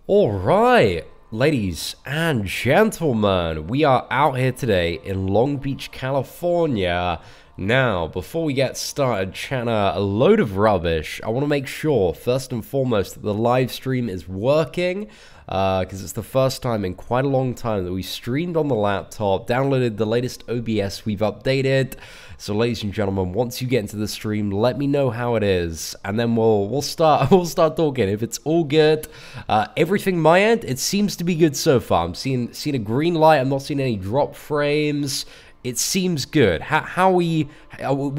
All right, ladies and gentlemen, we are out here today in Long Beach, California. Now, before we get started chatting a load of rubbish, I want to make sure, first and foremost, that the live stream is working, because it's the first time in quite a long time that we streamed on the laptop, downloaded the latest OBS we've updated. So, ladies and gentlemen, once you get into the stream, let me know how it is, and then we'll start talking. If it's all good, everything my end, it seems to be good so far. I'm seeing a green light. I'm not seeing any drop frames. It seems good. Are we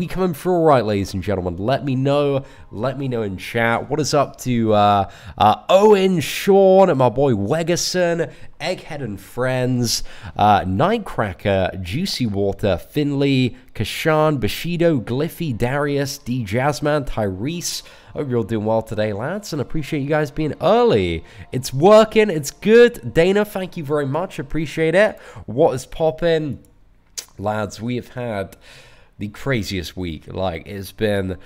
coming through all right, ladies and gentlemen? Let me know. Let me know in chat. What is up to Owen, Sean, and my boy Wegerson, Egghead and Friends, Nightcracker, Juicy Water, Finley, Kashan, Bushido, Gliffy, Darius, D Jazzman, Tyrese. Hope you're all doing well today, lads, and appreciate you guys being early. It's working. It's good. Dana, thank you very much. Appreciate it. What is popping? Lads, we have had the craziest week. Like, it's been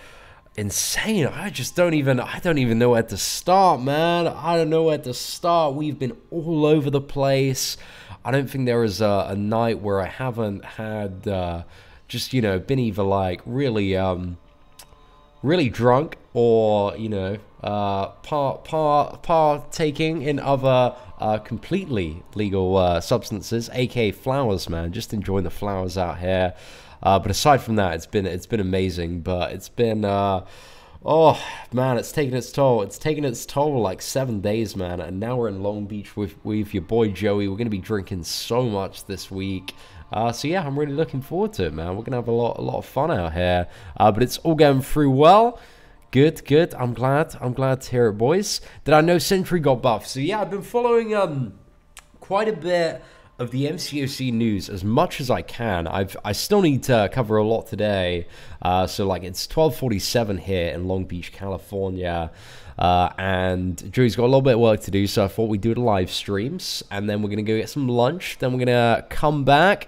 insane. I don't even know where to start, man. I don't know where to start. We've been all over the place. I don't think there is a night where I haven't had just, you know, been either like really drunk or, you know, partaking in other completely legal substances, aka flowers, man. Just enjoying the flowers out here. But aside from that, it's been amazing. But it's been oh man, it's taken its toll. It's taken its toll like 7 days, man. And now we're in Long Beach with your boy Joey. We're gonna be drinking so much this week. So yeah, I'm really looking forward to it, man. We're gonna have a lot of fun out here. But it's all going through well. Good. I'm glad to hear it, boys. Did I know Sentry got buffed? So yeah, I've been following quite a bit of the MCOC news as much as I can. I still need to cover a lot today. So like it's 12:47 here in Long Beach, California. And Joey's got a little bit of work to do, so I thought we'd do the live streams, and then we're going to go get some lunch, then we're going to come back,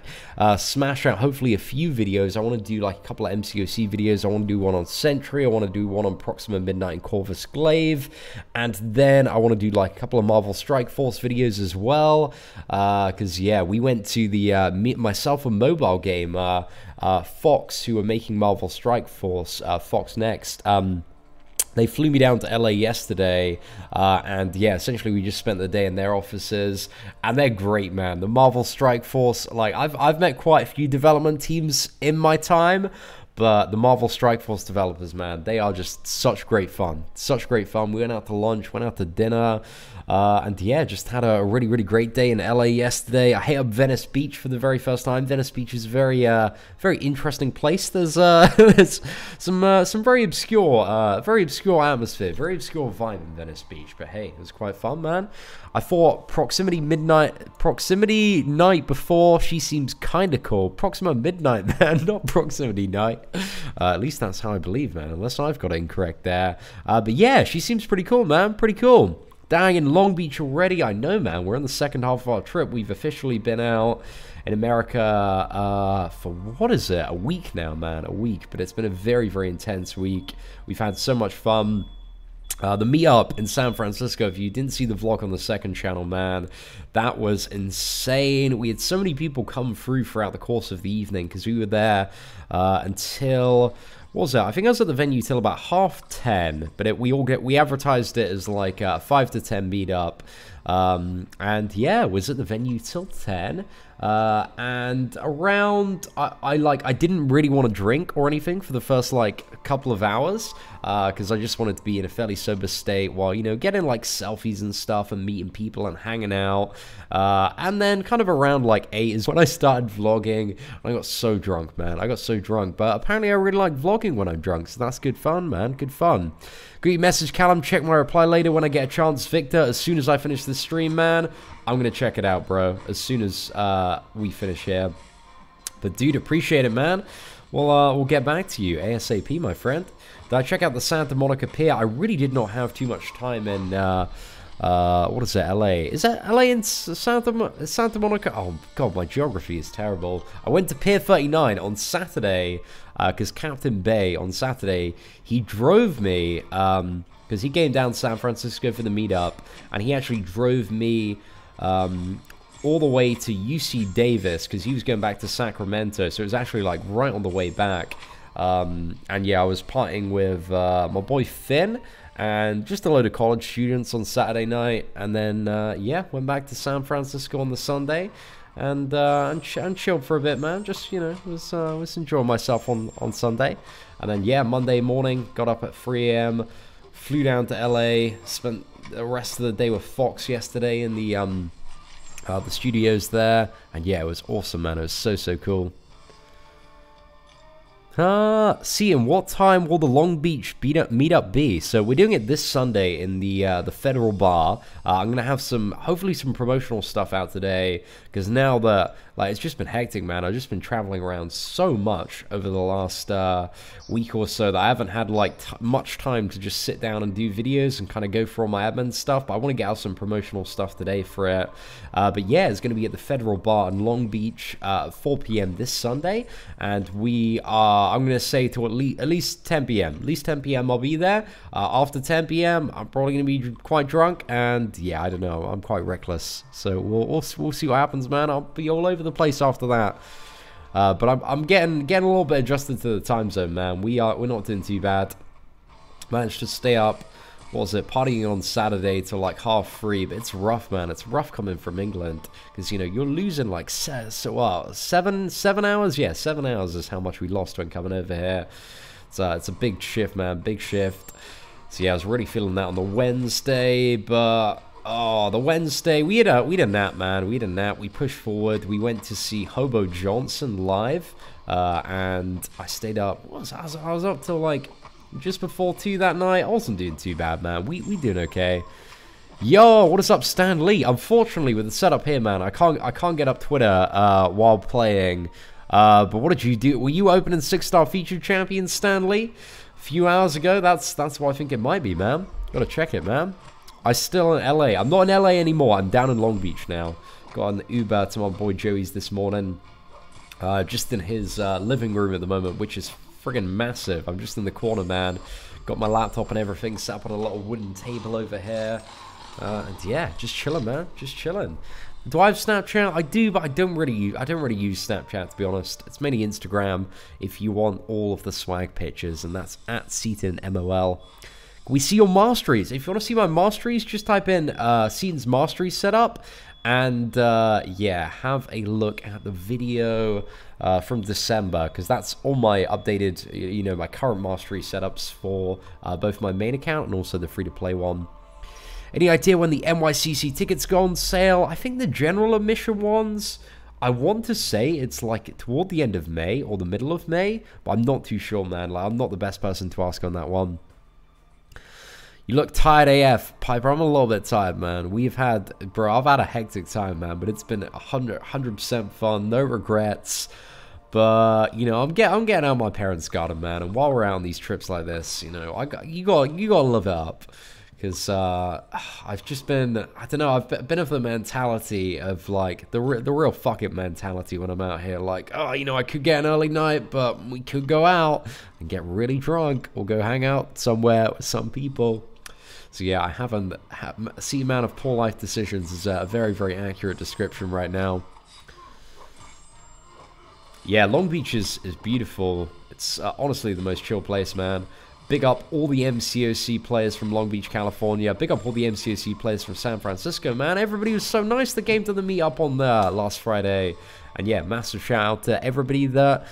smash out hopefully a few videos. I want to do like a couple of MCOC videos. I want to do one on Sentry, I want to do one on Proxima Midnight and Corvus Glaive, and then I want to do like a couple of Marvel Strike Force videos as well, because yeah, we went to the, myself and Mobile Game, Fox, who are making Marvel Strike Force, Fox Next, they flew me down to LA yesterday, and yeah, essentially we just spent the day in their offices, and they're great, man. The Marvel Strike Force, like, I've met quite a few development teams in my time, but the Marvel Strike Force developers, man, they are just such great fun. Such great fun. We went out to lunch, went out to dinner, and yeah, just had a really great day in LA yesterday. I hit up Venice Beach for the very first time. Venice Beach is a very interesting place. There's there's some very obscure atmosphere, very obscure vibe in Venice Beach. But hey, it was quite fun, man. I thought Proximity Night before, she seems kind of cool. Proxima Midnight, man, not Proximity Night. At least that's how I believe, man, unless I've got it incorrect there. But yeah, she seems pretty cool, man, pretty cool. Dang, in Long Beach already, I know, man. We're in the second half of our trip. We've officially been out in America for, what is it, a week now, man, a week. But it's been a very intense week. We've had so much fun. The meetup in San Francisco, if you didn't see the vlog on the second channel, man, that was insane. We had so many people come through throughout the course of the evening, because we were there until, what was that? I think I was at the venue till about 10:30, but we advertised it as like a 5 to 10 meetup, and yeah, was at the venue till 10. And around, I didn't really want to drink or anything for the first like couple of hours, because I just wanted to be in a fairly sober state while, you know, getting like selfies and stuff and meeting people and hanging out. And then kind of around like 8 is when I started vlogging. I got so drunk, man. I got so drunk, but apparently I really like vlogging when I'm drunk, so that's good fun, man. Good fun. Great message, Callum. Check my reply later when I get a chance. Victor, as soon as I finish this stream, man, I'm going to check it out, bro, as soon as we finish here. But, dude, appreciate it, man. We'll get back to you ASAP, my friend. Did I check out the Santa Monica Pier? I really did not have too much time in, what is it, LA? Is that LA in Santa Monica? Oh, God, my geography is terrible. I went to Pier 39 on Saturday, because Captain Bay, on Saturday, he drove me because he came down to San Francisco for the meetup, and he actually drove me all the way to UC Davis, because he was going back to Sacramento, so it was actually like right on the way back. And yeah, I was partying with my boy Finn and just a load of college students on Saturday night, and then yeah, went back to San Francisco on the Sunday, and chilled for a bit, man. Just, you know, was enjoying myself on Sunday, and then yeah, Monday morning got up at 3 a.m. flew down to LA, spent the rest of the day with Fox yesterday in the studios there, and yeah, it was awesome, man. It was so cool. Seatin, what time will the Long Beach meetup be? So we're doing it this Sunday in the Federal Bar. I'm gonna have hopefully some promotional stuff out today, because now that, like, it's just been hectic, man. I've just been traveling around so much over the last week or so that I haven't had like much time to just sit down and do videos and kind of go through all my admin stuff. But I want to get out some promotional stuff today for it. But yeah, it's gonna be at the Federal Bar in Long Beach at 4 p.m. this Sunday, and we are. I'm going to say to at least 10 p.m. At least 10 p.m. I'll be there. After 10 p.m. I'm probably going to be quite drunk, and yeah, I don't know. I'm quite reckless. So we'll see what happens, man. I'll be all over the place after that. But I'm getting a little bit adjusted to the time zone, man. We're not doing too bad. Managed to stay up. What was it, partying on Saturday till like 3:30, but it's rough, man. It's rough coming from England, because, you know, you're losing like 7 hours. Yeah, 7 hours is how much we lost when coming over here. So it's a big shift, man, big shift. So yeah, I was really feeling that on the Wednesday, but the Wednesday we had a nap, man. We had a nap. We pushed forward. We went to see Hobo Johnson live, and I stayed up. I was up till like just before 2 that night. I wasn't doing too bad, man. We doing okay. Yo, what is up, Stan Lee? Unfortunately, with the setup here, man, I can't get up Twitter while playing. But what did you do? Were you opening 6-star featured champion, Stan Lee? A few hours ago? That's what I think it might be, man. Gotta check it, man. I'm still in LA. I'm not in LA anymore. I'm down in Long Beach now. Got an Uber to my boy Joey's this morning. Just in his living room at the moment, which is friggin' massive. I'm just in the corner, man. Got my laptop and everything set up on a little wooden table over here. And yeah, just chilling, man. Just chilling. Do I have Snapchat? I do, but I don't really use Snapchat, to be honest. It's mainly Instagram if you want all of the swag pictures, and that's at Seatin MOL. We see your masteries. If you want to see my masteries, just type in Seatin's mastery setup, and yeah, have a look at the video from December, because that's all my updated, you know, my current mastery setups for both my main account and also the free-to-play one. Any idea when the NYCC tickets go on sale? I think the general admission ones, I want to say it's like toward the end of May or the middle of May, but I'm not too sure, man. Like, I'm not the best person to ask on that one. You look tired AF. Piper, I'm a little bit tired, man. I've had a hectic time, man, but it's been 100% fun, no regrets. But, you know, I'm getting out of my parents' garden, man, and while we're out on these trips like this, you know, you gotta live it up. Because I've just been, I don't know, I've been of the mentality of, like, the real fuck it mentality when I'm out here. Like, oh, you know, I could get an early night, but we could go out and get really drunk or go hang out somewhere with some people. So yeah, I haven't, see amount of poor life decisions is a very, very accurate description right now. Yeah, Long Beach is beautiful. It's honestly the most chill place, man. Big up all the MCOC players from Long Beach, California. Big up all the MCOC players from San Francisco, man. Everybody was so nice that came to the meetup on last Friday. And yeah, massive shout out to everybody that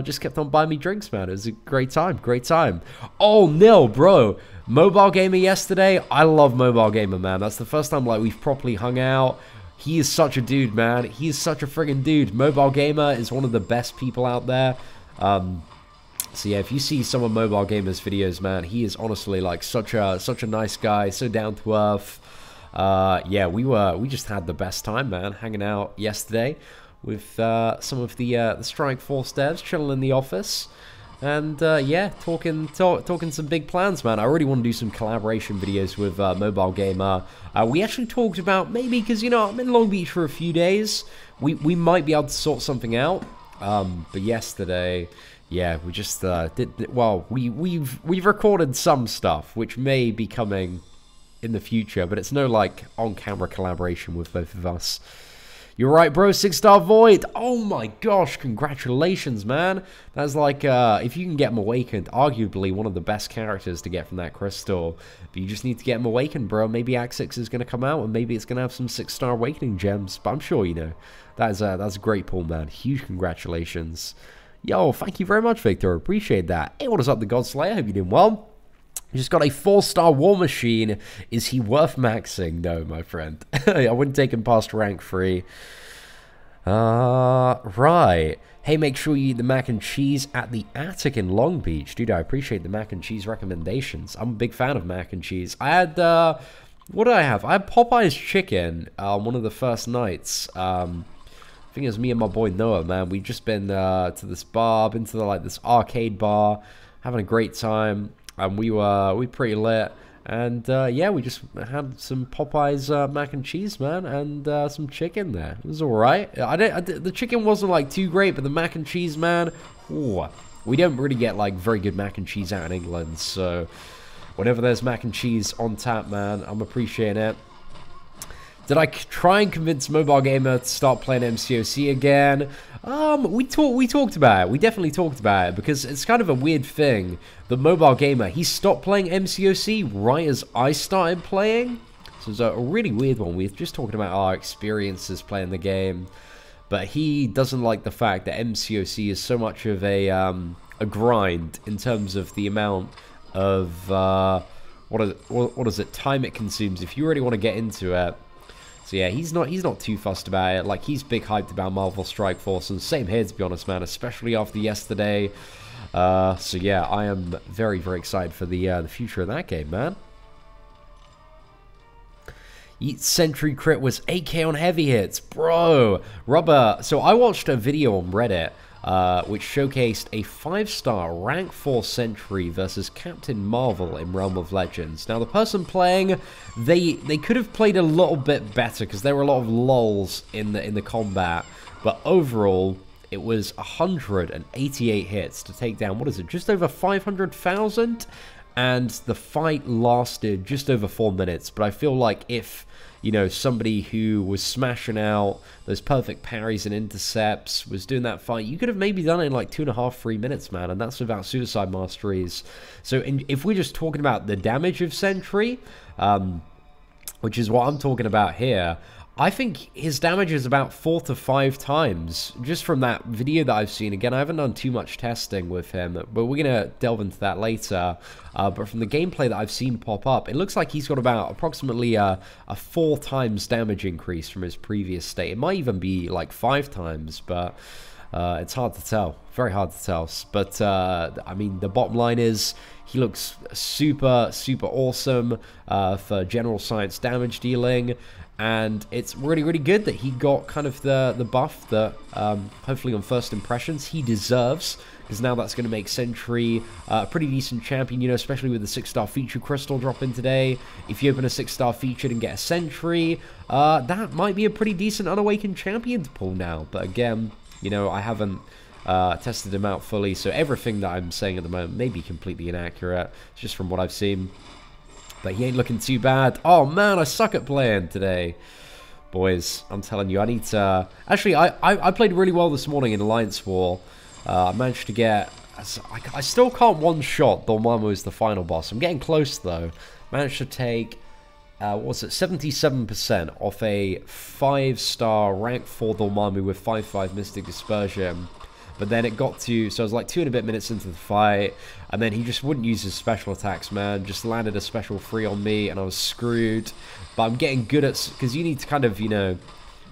just kept on buying me drinks, man. It was a great time, great time. Oh, Nil, bro. Mobile Gamer yesterday. I love Mobile Gamer, man. That's the first time, like, we've properly hung out. He is such a dude, man. He is such a friggin' dude. Mobile Gamer is one of the best people out there. So yeah, if you see some of Mobile Gamer's videos, man, he is honestly like such a nice guy, so down to earth. Yeah, we just had the best time, man, hanging out yesterday with some of the Strike Force devs, chilling in the office, and yeah, talking some big plans, man. I already want to do some collaboration videos with Mobile Gamer. We actually talked about maybe, because, you know, I'm in Long Beach for a few days, we might be able to sort something out. But yesterday, yeah, we just well, we've recorded some stuff which may be coming in the future, but it's no like on-camera collaboration with both of us. You're right, bro. 6-star Void. Oh my gosh, congratulations, man. That's like, if you can get him awakened, arguably one of the best characters to get from that crystal. But you just need to get him awakened, bro. Maybe Act 6 is going to come out, and maybe it's going to have some 6-star awakening gems. But I'm sure, you know, that's a great pull, man. Huge congratulations. Yo, thank you very much, Victor. Appreciate that. Hey, what is up, the Godslayer? Hope you're doing well. Just got a 4-star War Machine. Is he worth maxing? No, my friend. I wouldn't take him past rank 3. Right. Hey, make sure you eat the mac and cheese at the Attic in Long Beach. Dude, I appreciate the mac and cheese recommendations. I'm a big fan of mac and cheese. I had, what did I have? I had Popeye's chicken on one of the first nights. I think it was me and my boy Noah, man. We'd just been to this bar, been to like this arcade bar, having a great time. And we were pretty lit, and yeah, we just had some Popeye's mac and cheese, man, and some chicken there. It was all right. The chicken wasn't like too great, but the mac and cheese, man, ooh, we don't really get like very good mac and cheese out in England. So whenever there's mac and cheese on tap, man, I'm appreciating it. Did I try and convince Mobile Gamer to start playing MCOC again? We talked about it. We definitely talked about it, because it's kind of a weird thing. The Mobile Gamer, he stopped playing MCOC right as I started playing. So it's a really weird one. We were just talking about our experiences playing the game. But he doesn't like the fact that MCOC is so much of a grind in terms of the amount of, what is it, time it consumes if you really want to get into it. So yeah, he's not too fussed about it. Like, he's big hyped about Marvel Strike Force, and same here, to be honest, man, especially after yesterday. So yeah, I am very, very excited for the future of that game, man. Eat Sentry Crit was 8k on heavy hits, bro. Rubber. So I watched a video on Reddit which showcased a 5-star rank 4 Sentry versus Captain Marvel in Realm of Legends. Now, the person playing, they could have played a little bit better, because there were a lot of lulls in the combat, but overall, it was 188 hits to take down, what is it, just over 500,000? And the fight lasted just over 4 minutes, but I feel like if, you know, somebody who was smashing out those perfect parries and intercepts was doing that fight, you could have maybe done it in like 2.5, 3 minutes, man, and that's without suicide masteries. So if we're just talking about the damage of Sentry, which is what I'm talking about here, I think his damage is about 4 to 5 times, just from that video that I've seen. Again, I haven't done too much testing with him, but we're going to delve into that later. But from the gameplay that I've seen pop up, it looks like he's got about approximately a 4 times damage increase from his previous state. It might even be like 5 times, but it's hard to tell. Very hard to tell. But, I mean, the bottom line is he looks super, super awesome for general science damage dealing. And it's really, really good that he got kind of the buff that, hopefully on first impressions, he deserves. Because now that's going to make Sentry a pretty decent champion, you know, especially with the 6-star feature crystal dropping today. If you open a 6-star featured and get a Sentry, that might be a pretty decent unawakened champion to pull now. But again, you know, I haven't tested him out fully, so everything that I'm saying at the moment may be completely inaccurate, just from what I've seen. But he ain't looking too bad. Oh, man, I suck at playing today. Boys, I'm telling you, I need to... Actually, I played really well this morning in Alliance War. I managed to get... I still can't one-shot Dormammu as the final boss. I'm getting close, though. Managed to take... what was it? 77% off a 5-star rank 4 Dormammu with 5/5 Mystic Dispersion. But then it got to, so I was like 2 and a bit minutes into the fight, and then he just wouldn't use his special attacks, man. Just landed a special 3 on me, and I was screwed. But I'm getting good at, because you need to kind of, you know,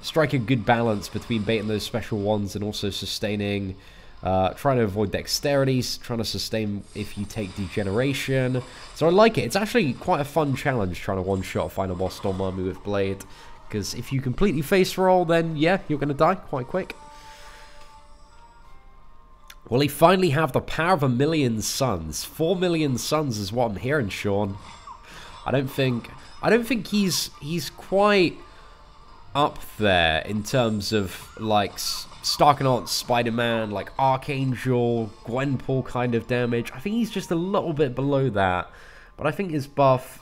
strike a good balance between baiting those special ones and also sustaining, trying to avoid dexterities, trying to sustain if you take degeneration. So I like it. It's actually quite a fun challenge trying to one-shot a final boss Dormammu with Blade, because if you completely face roll, then yeah, you're going to die quite quick. Will he finally have the power of 1,000,000 suns? 4 million suns is what I'm hearing, Sean. I don't think he's quite up there in terms of like Starknaut, Spider-Man, like Archangel, Gwenpool kind of damage. I think he's just a little bit below that. But I think his buff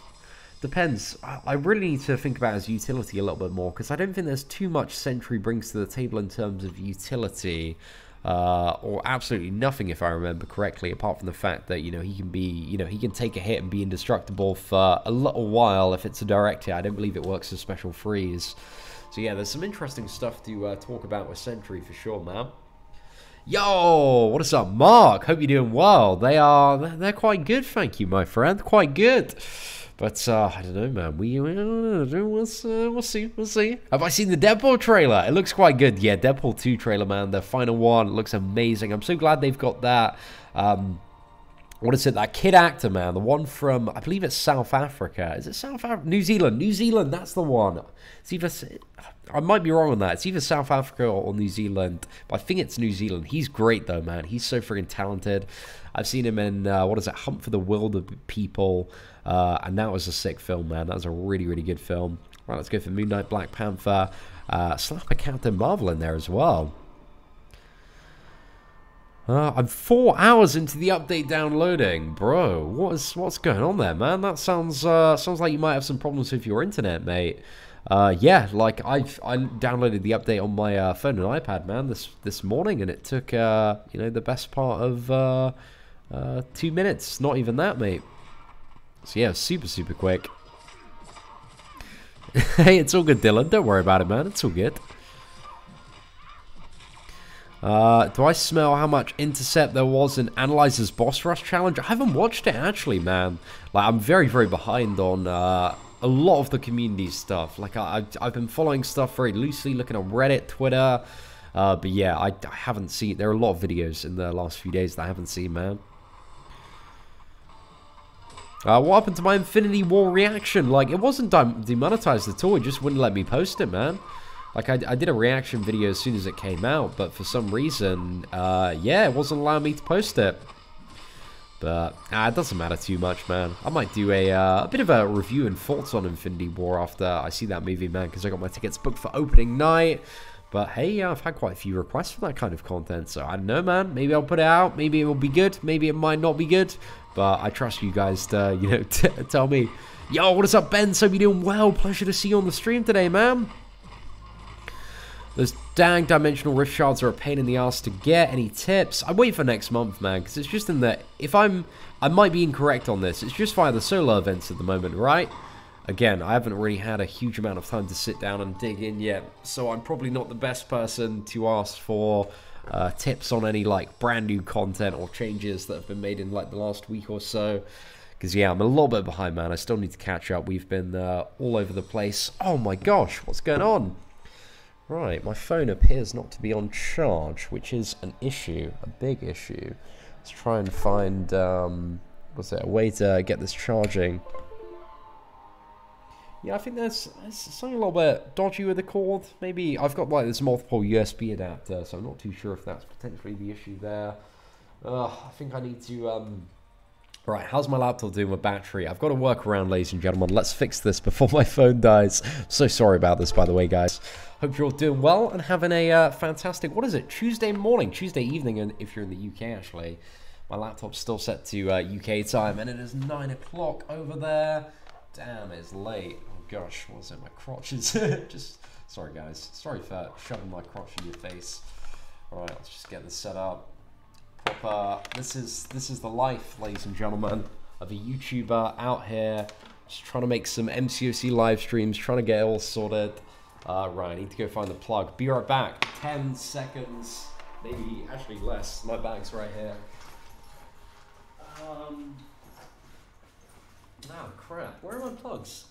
depends. I really need to think about his utility a little bit more, because I don't think there's too much Sentry brings to the table in terms of utility. Or absolutely nothing, if I remember correctly, apart from the fact that, you know, he can be, you know, he can take a hit and be indestructible for a little while if it's a direct hit. I don't believe it works as special freeze. So yeah, there's some interesting stuff to talk about with Sentry for sure, man. Yo, what is up, Mark? Hope you're doing well. They're quite good, thank you, my friend. Quite good. But I don't know, man. We'll see. Have I seen the Deadpool trailer? It looks quite good. Yeah, Deadpool 2 trailer, man. The final one looks amazing. I'm so glad they've got that. What is it? That kid actor, man. The one from, I believe it's South Africa. Is it South Africa? New Zealand. New Zealand, that's the one. It's either, I might be wrong on that. It's either South Africa or New Zealand. But I think it's New Zealand. He's great, though, man. He's so freaking talented. I've seen him in, what is it? Hunt for the Wilder People. And that was a sick film, man. That was a really, really good film. Right, let's go for Moon Knight, Black Panther. Slap a Captain Marvel in there as well. I'm 4 hours into the update downloading, bro. What's going on there, man? That sounds like you might have some problems with your internet, mate. Yeah, like I downloaded the update on my phone and iPad, man, this morning, and it took you know, the best part of 2 minutes. Not even that, mate. So yeah, super quick. Hey, it's all good, Dylan. Don't worry about it, man. It's all good. Do I smell how much intercept there was in Analyzer's Boss Rush Challenge? I haven't watched it, actually, man. Like, I'm very behind on a lot of the community stuff. Like, I've been following stuff very loosely, looking on Reddit, Twitter. But yeah, I haven't seen... There are a lot of videos in the last few days that I haven't seen, man. What happened to my Infinity War reaction? Like, it wasn't demonetized at all. It just wouldn't let me post it, man. Like, I did a reaction video as soon as it came out, but for some reason, yeah, it wasn't allowing me to post it. But, it doesn't matter too much, man. I might do a bit of a review and thoughts on Infinity War after I see that movie, man, because I got my tickets booked for opening night. But, hey, I've had quite a few requests for that kind of content, so I don't know, man. Maybe I'll put it out. Maybe it will be good. Maybe it might not be good. But I trust you guys to, you know, tell me. Yo, what is up, Ben? So you doing well? Pleasure to see you on the stream today, man. Those dang dimensional rift shards are a pain in the ass to get. Any tips? I wait for next month, man, because it's just in the... I might be incorrect on this. It's just via the solo events at the moment, right? Again, I haven't really had a huge amount of time to sit down and dig in yet, so I'm probably not the best person to ask for tips on any, like, brand new content or changes that have been made in, like, the last week or so. Because, yeah, I'm a little bit behind, man. I still need to catch up. We've been all over the place. Oh, my gosh, what's going on? Right, my phone appears not to be on charge, which is an issue, a big issue. Let's try and find, what's it, a way to get this charging. Yeah, I think there's something a little bit dodgy with the cord. Maybe I've got, like, this multiple USB adapter, so I'm not too sure if that's potentially the issue there. I think I need to, Right, how's my laptop doing with battery? I've got to work around, ladies and gentlemen. Let's fix this before my phone dies. So sorry about this, by the way, guys. Hope you're all doing well and having a fantastic, what is it, Tuesday morning, Tuesday evening, and if you're in the UK, actually. My laptop's still set to UK time, and it is 9 o'clock over there. Damn, it's late. Oh gosh, what was it? My crotch is just... Sorry, guys. Sorry for shoving my crotch in your face. All right, let's just get this set up. Proper. This is the life, ladies and gentlemen, of a YouTuber out here, just trying to make some MCOC live streams, trying to get it all sorted. Right, I need to go find the plug. Be right back. 10 seconds, maybe actually less. My bag's right here. Oh crap! Where are my plugs?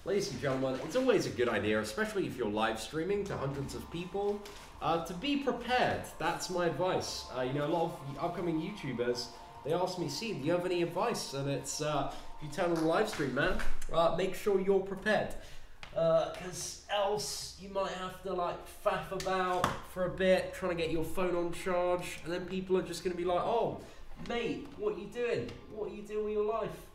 Ladies and gentlemen, it's always a good idea, especially if you're live streaming to hundreds of people, to be prepared. That's my advice. You know, a lot of upcoming YouTubers, they ask me, "See, do you have any advice?" And it's, if you turn on the live stream, man, make sure you're prepared. Because else you might have to, like, faff about for a bit, trying to get your phone on charge, and then people are just going to be like, "Oh, mate, what are you doing? What are you doing with your life?"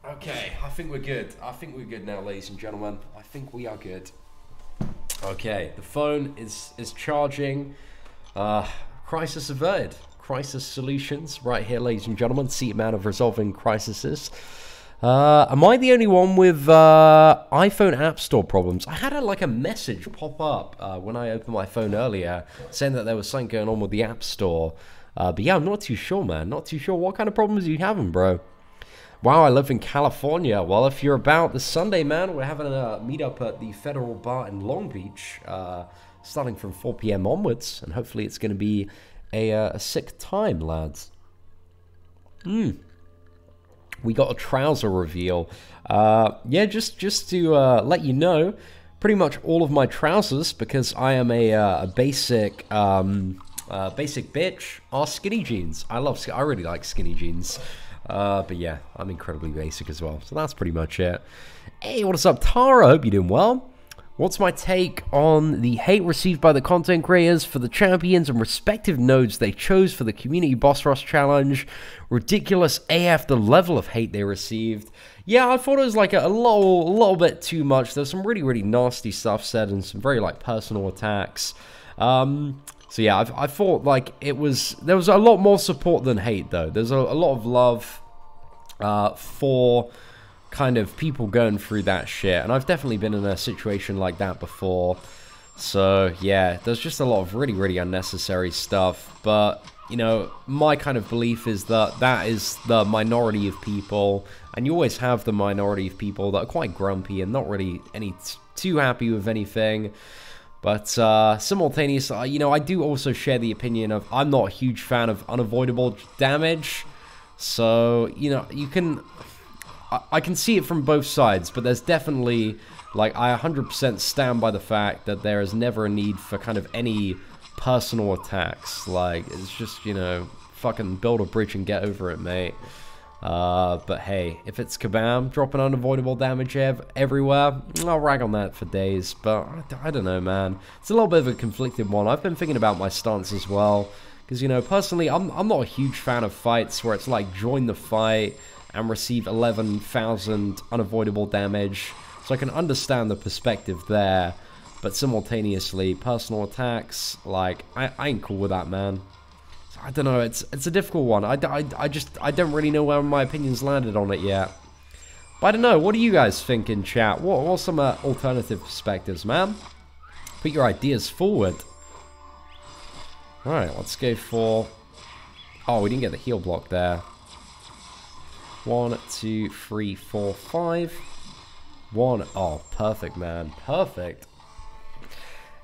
Okay, I think we're good. I think we're good now, ladies and gentlemen. I think we are good. Okay, the phone is charging. Crisis averted. Crisis solutions right here, ladies and gentlemen. Seatin man of resolving crises. Am I the only one with iPhone App Store problems? I had a message pop up when I opened my phone earlier saying that there was something going on with the App Store. But yeah, I'm not too sure, man. Not too sure. What kind of problems are you having, bro? Wow, I live in California. Well, if you're about this Sunday, man, we're having a meetup at the Federal Bar in Long Beach, starting from 4 p.m. onwards, and hopefully it's going to be a sick time, lads. We got a trouser reveal. Yeah, just to let you know, pretty much all of my trousers, because I am a basic bitch, are skinny jeans. I really like skinny jeans. But yeah, I'm incredibly basic as well. So that's pretty much it. Hey, what's up, Tara? Hope you're doing well. What's my take on the hate received by the content creators for the champions and respective nodes they chose for the Community Boss Rush Challenge? Ridiculous AF, the level of hate they received. Yeah, I thought it was like a little bit too much. There's some really nasty stuff said and some very personal attacks. So yeah, I thought there was a lot more support than hate though. There's a lot of love for kind of people going through that shit, and I've definitely been in a situation like that before. So yeah, there's just a lot of really unnecessary stuff. But you know, my kind of belief is that that is the minority of people, and you always have the minority of people that are quite grumpy and not really too happy with anything. But simultaneously, you know, I do also share the opinion of I'm not a huge fan of unavoidable damage. So, you know, I can see it from both sides, but there's definitely, I 100% stand by the fact that there is never a need for kind of any personal attacks. It's just, you know, fucking build a bridge and get over it, mate. But hey, if it's Kabam dropping unavoidable damage everywhere, I'll rag on that for days. But I don't know, man. It's a little bit of a conflicted one. I've been thinking about my stance as well, because, you know, personally, I'm not a huge fan of fights where it's join the fight and receive 11,000 unavoidable damage. So I can understand the perspective there, but simultaneously, personal attacks, I ain't cool with that, man. I don't know, it's a difficult one. I don't really know where my opinions landed on it yet. But I don't know, what do you guys think in chat? What are some alternative perspectives, man? Put your ideas forward. Alright, let's go for... Oh, we didn't get the heal block there. 1, 2, 3, 4, 5. 1. Oh, perfect, man. Perfect.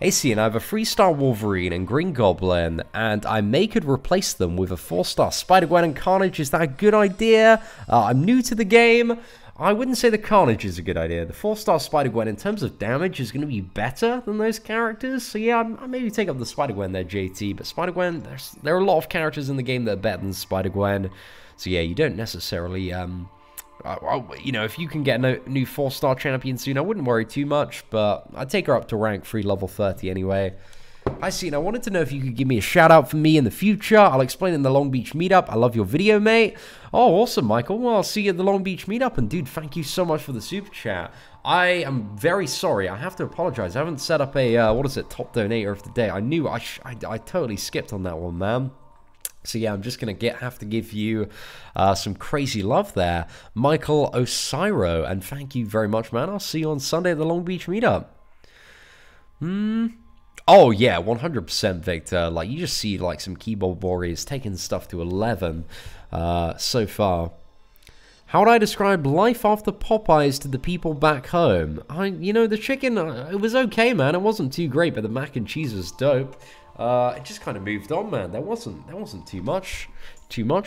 Hey, Seatin, I have a 3-star Wolverine and Green Goblin, and I could replace them with a 4-star Spider-Gwen and Carnage. Is that a good idea? I'm new to the game. I wouldn't say the Carnage is a good idea. The 4-star Spider-Gwen, in terms of damage, is going to be better than those characters. So yeah, I maybe take up the Spider-Gwen there, JT. But Spider-Gwen, there are a lot of characters in the game that are better than Spider-Gwen. So yeah, you don't necessarily... you know, if you can get a new 4-star champion soon, I wouldn't worry too much, but I'd take her up to rank 3, level 30 anyway. Hi, Seatin, I wanted to know if you could give me a shout-out for me in the future. I'll explain in the Long Beach meetup. I love your video, mate. Oh, awesome, Michael. Well, I'll see you at the Long Beach meetup, and dude, thank you so much for the super chat. I am very sorry. I have to apologize. I haven't set up a, top donator of the day. I knew I totally skipped on that one, man. So yeah, I'm just going to have to give you some crazy love there. Michael Osiro, and thank you very much, man. I'll see you on Sunday at the Long Beach meetup. Oh yeah, 100% Victor. You just see some keyboard warriors taking stuff to 11 so far. How would I describe life after Popeyes to the people back home? You know, the chicken, it was okay, man. It wasn't too great, but the mac and cheese was dope. It just kind of moved on, man. There wasn't too much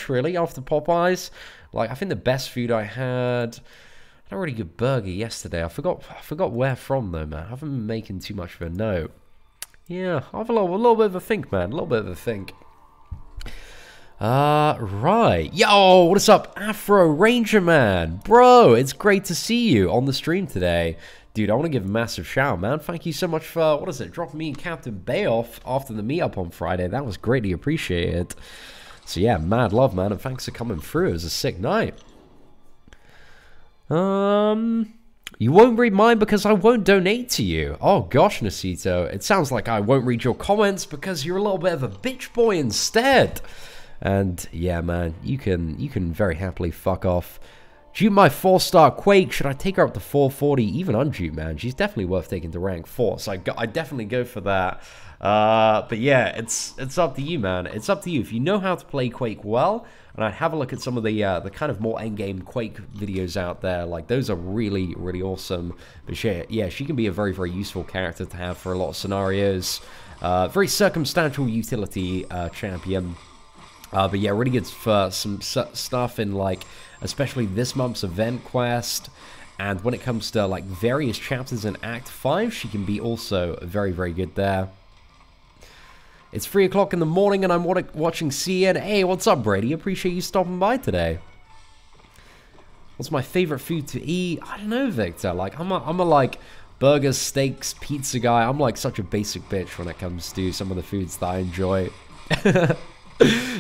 really after Popeyes. I think the best food I had a really good burger yesterday. I forgot where from though, man. I haven't been making too much of a note. Yeah, I have a little bit of a think, man. A little bit of a think. Right. Yo, what's up, Afro Ranger Man? Bro, it's great to see you on the stream today. Dude, I want to give a massive shout, man. Thank you so much for, dropping me and Captain Bay off after the meetup on Friday. That was greatly appreciated. So yeah, mad love, man, and thanks for coming through. It was a sick night. You won't read mine because I won't donate to you. Oh gosh, Nasito. It sounds like I won't read your comments because you're a little bit of a bitch boy instead. And yeah, man, you can very happily fuck off. Dupe my 4-star Quake. Should I take her up to 440? Even undupe, man. She's definitely worth taking to rank 4. So I definitely go for that. But yeah, it's up to you, man. It's up to you. If you know how to play Quake well, and I'd have a look at some of the kind of more endgame Quake videos out there. Like, those are really, really awesome. But yeah, she can be a very, very useful character to have for a lot of scenarios. Very circumstantial utility champion. But yeah, really good for some stuff in, like, especially this month's event quest. And when it comes to, like, various chapters in Act 5, she can be also very, very good there. It's 3 o'clock in the morning and I'm watching Seatin. Hey, what's up, Brady? Appreciate you stopping by today. What's my favorite food to eat? I don't know, Victor. Like, I'm a like burgers, steaks, pizza guy. I'm like such a basic bitch when it comes to some of the foods that I enjoy.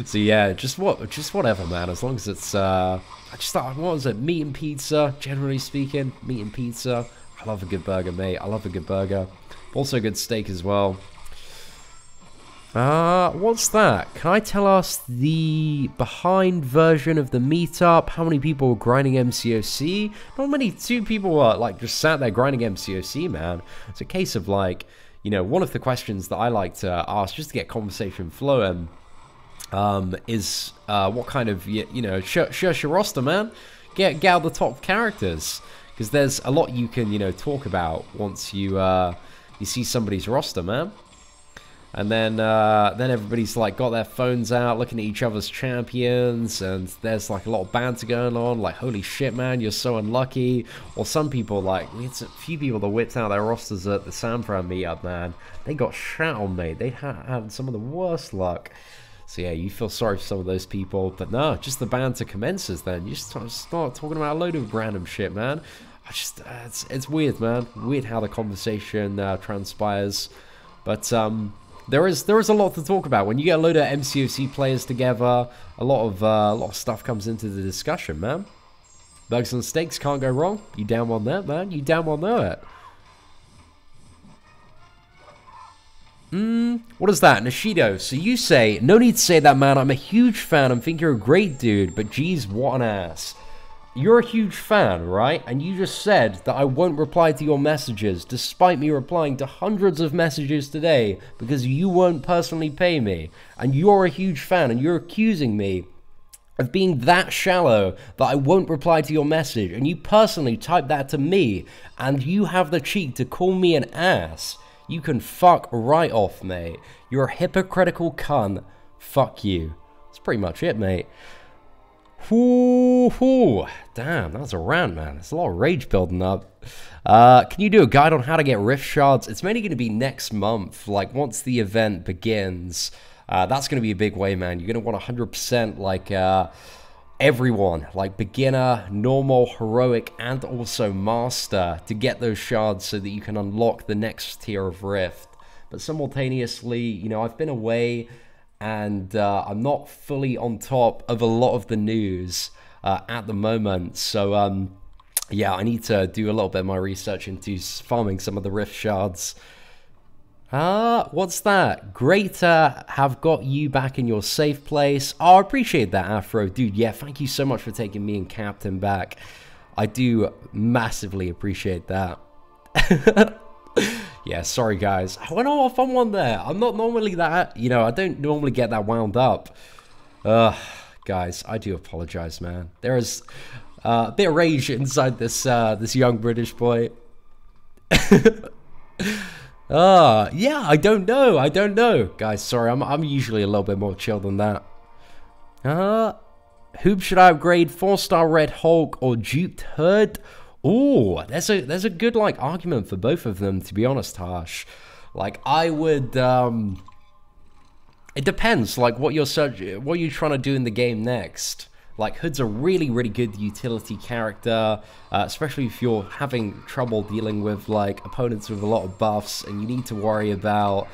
So yeah, just whatever, man. As long as it's I just thought, what was it? Meat and pizza. Generally speaking, meat and pizza. I love a good burger, mate. I love a good burger. Also, a good steak as well. What's that? Can I tell us the behind version of the meetup? How many people were grinding MCOC? Not many. 2 people were like just sat there grinding MCOC, man. It's a case of like, you know, one of the questions that I like to ask just to get conversation flowing is what kind of, you know, show your roster, man. Get out the top characters, because there's a lot you can, you know, talk about once you see somebody's roster, man. And then everybody's like got their phones out looking at each other's champions, and there's like a lot of banter going on, like, holy shit, man, you're so unlucky. Or some people, like, we had a few people that whipped out their rosters at the San Fran meetup, man. They got shat on, mate. They had some of the worst luck. So yeah, you feel sorry for some of those people, but no, just the banter commences then. You just start talking about a load of random shit, man. It's weird, man. Weird how the conversation transpires. But there is a lot to talk about when you get a load of MCOC players together. A lot of stuff comes into the discussion, man. Burgers and steaks can't go wrong. You damn well know it, man. You damn well know it. What is that, Nishido? So you say, no need to say that, man. I'm a huge fan. I think you're a great dude, but geez, what an ass. You're a huge fan, right? And you just said that I won't reply to your messages, despite me replying to hundreds of messages today, because you won't personally pay me. And you're a huge fan, and you're accusing me of being that shallow that I won't reply to your message. And you personally typed that to me, and you have the cheek to call me an ass. You can fuck right off, mate. You're a hypocritical cunt. Fuck you. That's pretty much it, mate. Whoo, damn, that was a rant, man. There's a lot of rage building up. Can you do a guide on how to get rift shards? It's mainly going to be next month, like once the event begins. That's going to be a big way, man. You're going to want 100% like everyone, like beginner, normal, heroic, and also master to get those shards so that you can unlock the next tier of rift. But simultaneously, you know, I've been away, and I'm not fully on top of a lot of the news at the moment. So, yeah, I need to do a little bit of my research into farming some of the rift shards. What's that? Great to have got you back in your safe place. Oh, I appreciate that, Afro. Dude, yeah, thank you so much for taking me and Captain back. I do massively appreciate that. Yeah, sorry guys. I went off on one there. I'm not normally that, you know, I don't normally get that wound up. Guys, I do apologize, man. There is a bit of rage inside this this young British boy. Yeah, I don't know. Guys, sorry, I'm usually a little bit more chill than that. Who should I upgrade? 4-star Red Hulk or duped Herd? Oh, there's a good like argument for both of them, to be honest, Harsh. Like, I would it depends like what you're trying to do in the game next. Like, Hood's a really, really good utility character, especially if you're having trouble dealing with like opponents with a lot of buffs and you need to worry about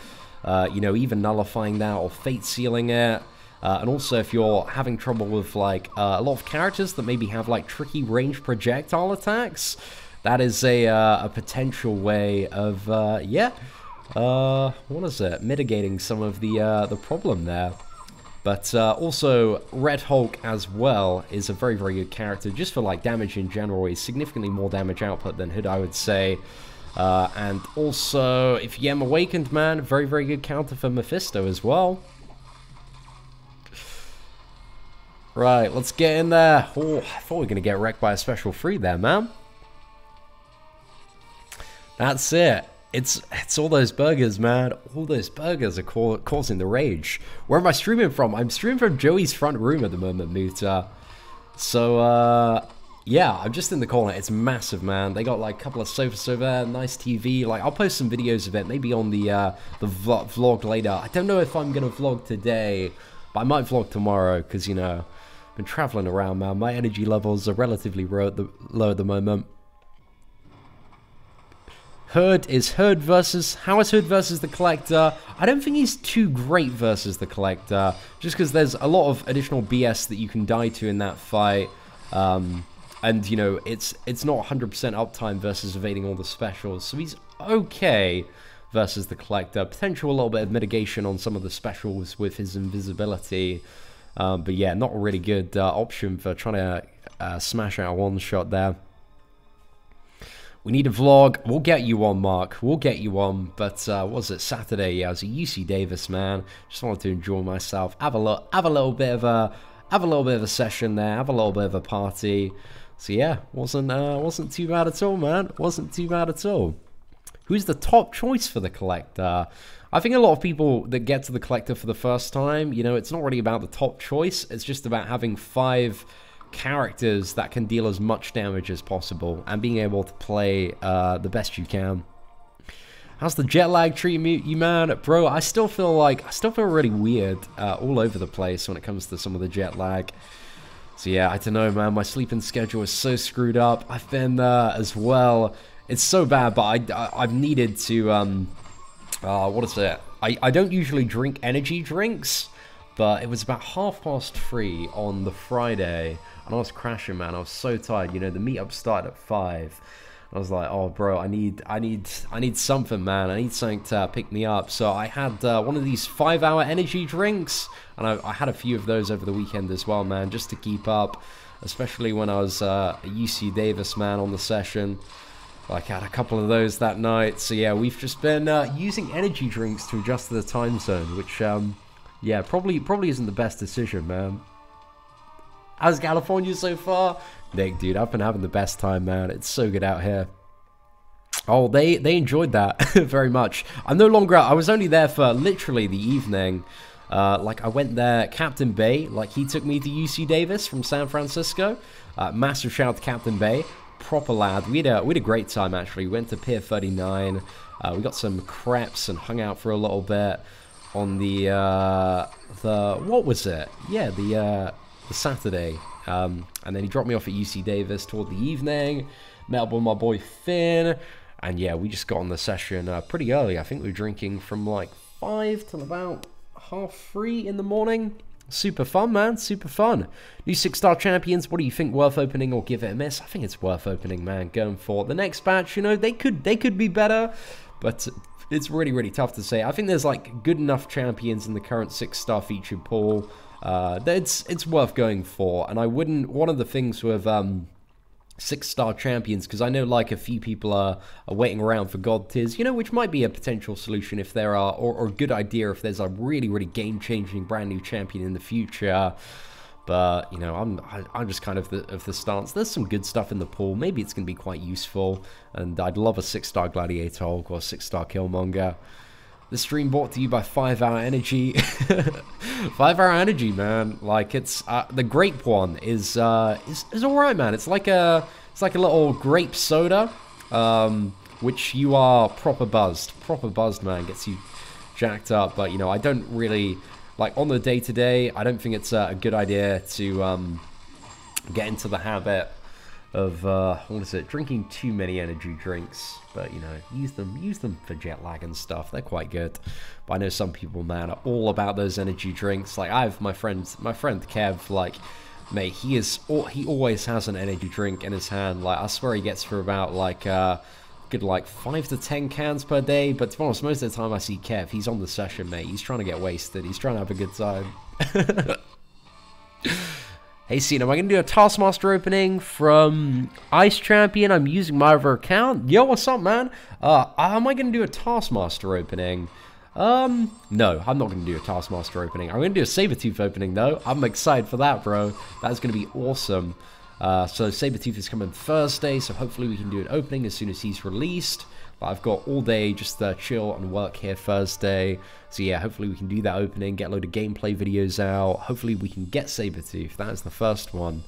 you know, even nullifying that or fate sealing it. And also if you're having trouble with like a lot of characters that maybe have like tricky range projectile attacks, that is a potential way of, yeah, what is it? Mitigating some of the problem there. But also, Red Hulk as well is a very, very good character, just for like damage in general. He's significantly more damage output than Hood, I would say. And also, if you am Awakened, man, very, very good counter for Mephisto as well. Right, let's get in there. Oh, I thought we were going to get wrecked by a special 3 there, man. That's it. It's all those burgers, man. All those burgers are causing the rage. Where am I streaming from? I'm streaming from Joey's front room at the moment, Muta. So, yeah, I'm just in the corner. It's massive, man. They got like a couple of sofas over there, nice TV. Like, I'll post some videos of it, maybe on the vlog later. I don't know if I'm gonna vlog today, but I might vlog tomorrow because, you know, I've been traveling around, man. My energy levels are relatively low at the moment. Hood is Hood versus... How is Hood versus the Collector? I don't think he's too great versus the Collector, just because there's a lot of additional BS that you can die to in that fight. And, you know, it's not 100% uptime versus evading all the specials, so he's okay versus the Collector. Potential a little bit of mitigation on some of the specials with his invisibility. But yeah, not a really good option for trying to smash out a one-shot there. We need a vlog. We'll get you on, Mark. We'll get you on. But what was it? Saturday? Yeah, I was at UC Davis, man. Just wanted to enjoy myself. Have a little bit of a session there. Have a little bit of a party. So yeah, wasn't too bad at all, man. Wasn't too bad at all. Who's the top choice for the Collector? I think a lot of people that get to the Collector for the first time, you know, it's not really about the top choice. It's just about having 5 characters that can deal as much damage as possible and being able to play the best you can. How's the jet lag treating you, man? Bro, I still feel really weird all over the place when it comes to some of the jet lag. So yeah, I don't know, man. My sleeping schedule is so screwed up. I've been as well. It's so bad, but I've needed to what is it? I don't usually drink energy drinks, but it was about 3:30 on the Friday, and I was crashing, man. I was so tired. You know, the meetup started at 5. I was like, oh, bro, I need something, man. I need something to pick me up. So I had one of these 5-hour energy drinks, and I had a few of those over the weekend as well, man, just to keep up, especially when I was at UC Davis, man, on the session. Like, I had a couple of those that night. So yeah, we've just been using energy drinks to adjust to the time zone, which yeah, probably isn't the best decision, man. How's California so far? Nick, dude, I've been having the best time, man. It's so good out here. Oh, they enjoyed that very much. I'm no longer out. I was only there for literally the evening. Like, I went there, Captain Bay, like, he took me to UC Davis from San Francisco. Massive shout out to Captain Bay. Proper lad. We had a great time, actually. We went to Pier 39. We got some crepes and hung out for a little bit on the what was it? Yeah, the Saturday. And then he dropped me off at UC Davis toward the evening. Met up with my boy Finn. And yeah, we just got on the session pretty early. I think we were drinking from like 5 till about 3:30 in the morning. Super fun, man. Super fun. New 6-star champions. What do you think? Worth opening or give it a miss? I think it's worth opening, man. Going for the next batch. You know, they could be better, but it's really, really tough to say. I think there's like good enough champions in the current 6-star featured pool. It's worth going for. And I wouldn't. One of the things with 6-star champions, because I know like a few people are waiting around for God tiers, you know, which might be a potential solution if there are, or a good idea if there's a really, really game-changing brand new champion in the future. But, you know, I'm just kind of the stance. There's some good stuff in the pool. Maybe it's going to be quite useful. And I'd love a 6-star Gladiator Hulk or a 6-star Killmonger. The stream brought to you by 5-hour energy. 5-hour energy, man. Like, it's the grape one is alright, man. It's like a little grape soda, which you are proper buzzed, man. Gets you jacked up. But you know, I don't really like on the day-to-day. I don't think it's a good idea to get into the habit of what is it? Drinking too many energy drinks. But you know, use them for jet lag and stuff. They're quite good. But I know some people, man, are all about those energy drinks. Like I have my friend Kev, like Mate, he always has an energy drink in his hand. Like, I swear he gets for about, like, good, like, 5 to 10 cans per day. But to be honest, most of the time I see Kev, he's on the session, mate. He's trying to get wasted. He's trying to have a good time. Hey, Seatin, am I going to do a Taskmaster opening from Ice Champion? I'm using my other account. Yo, what's up, man? Am I going to do a Taskmaster opening? No, I'm not going to do a Taskmaster opening. I'm going to do a Sabertooth opening, though. I'm excited for that, bro. That's going to be awesome. So Sabertooth is coming Thursday, so hopefully we can do an opening as soon as he's released. But I've got all day just to chill and work here Thursday. So yeah, hopefully we can do that opening, get a load of gameplay videos out. Hopefully we can get Sabertooth. That is the first one.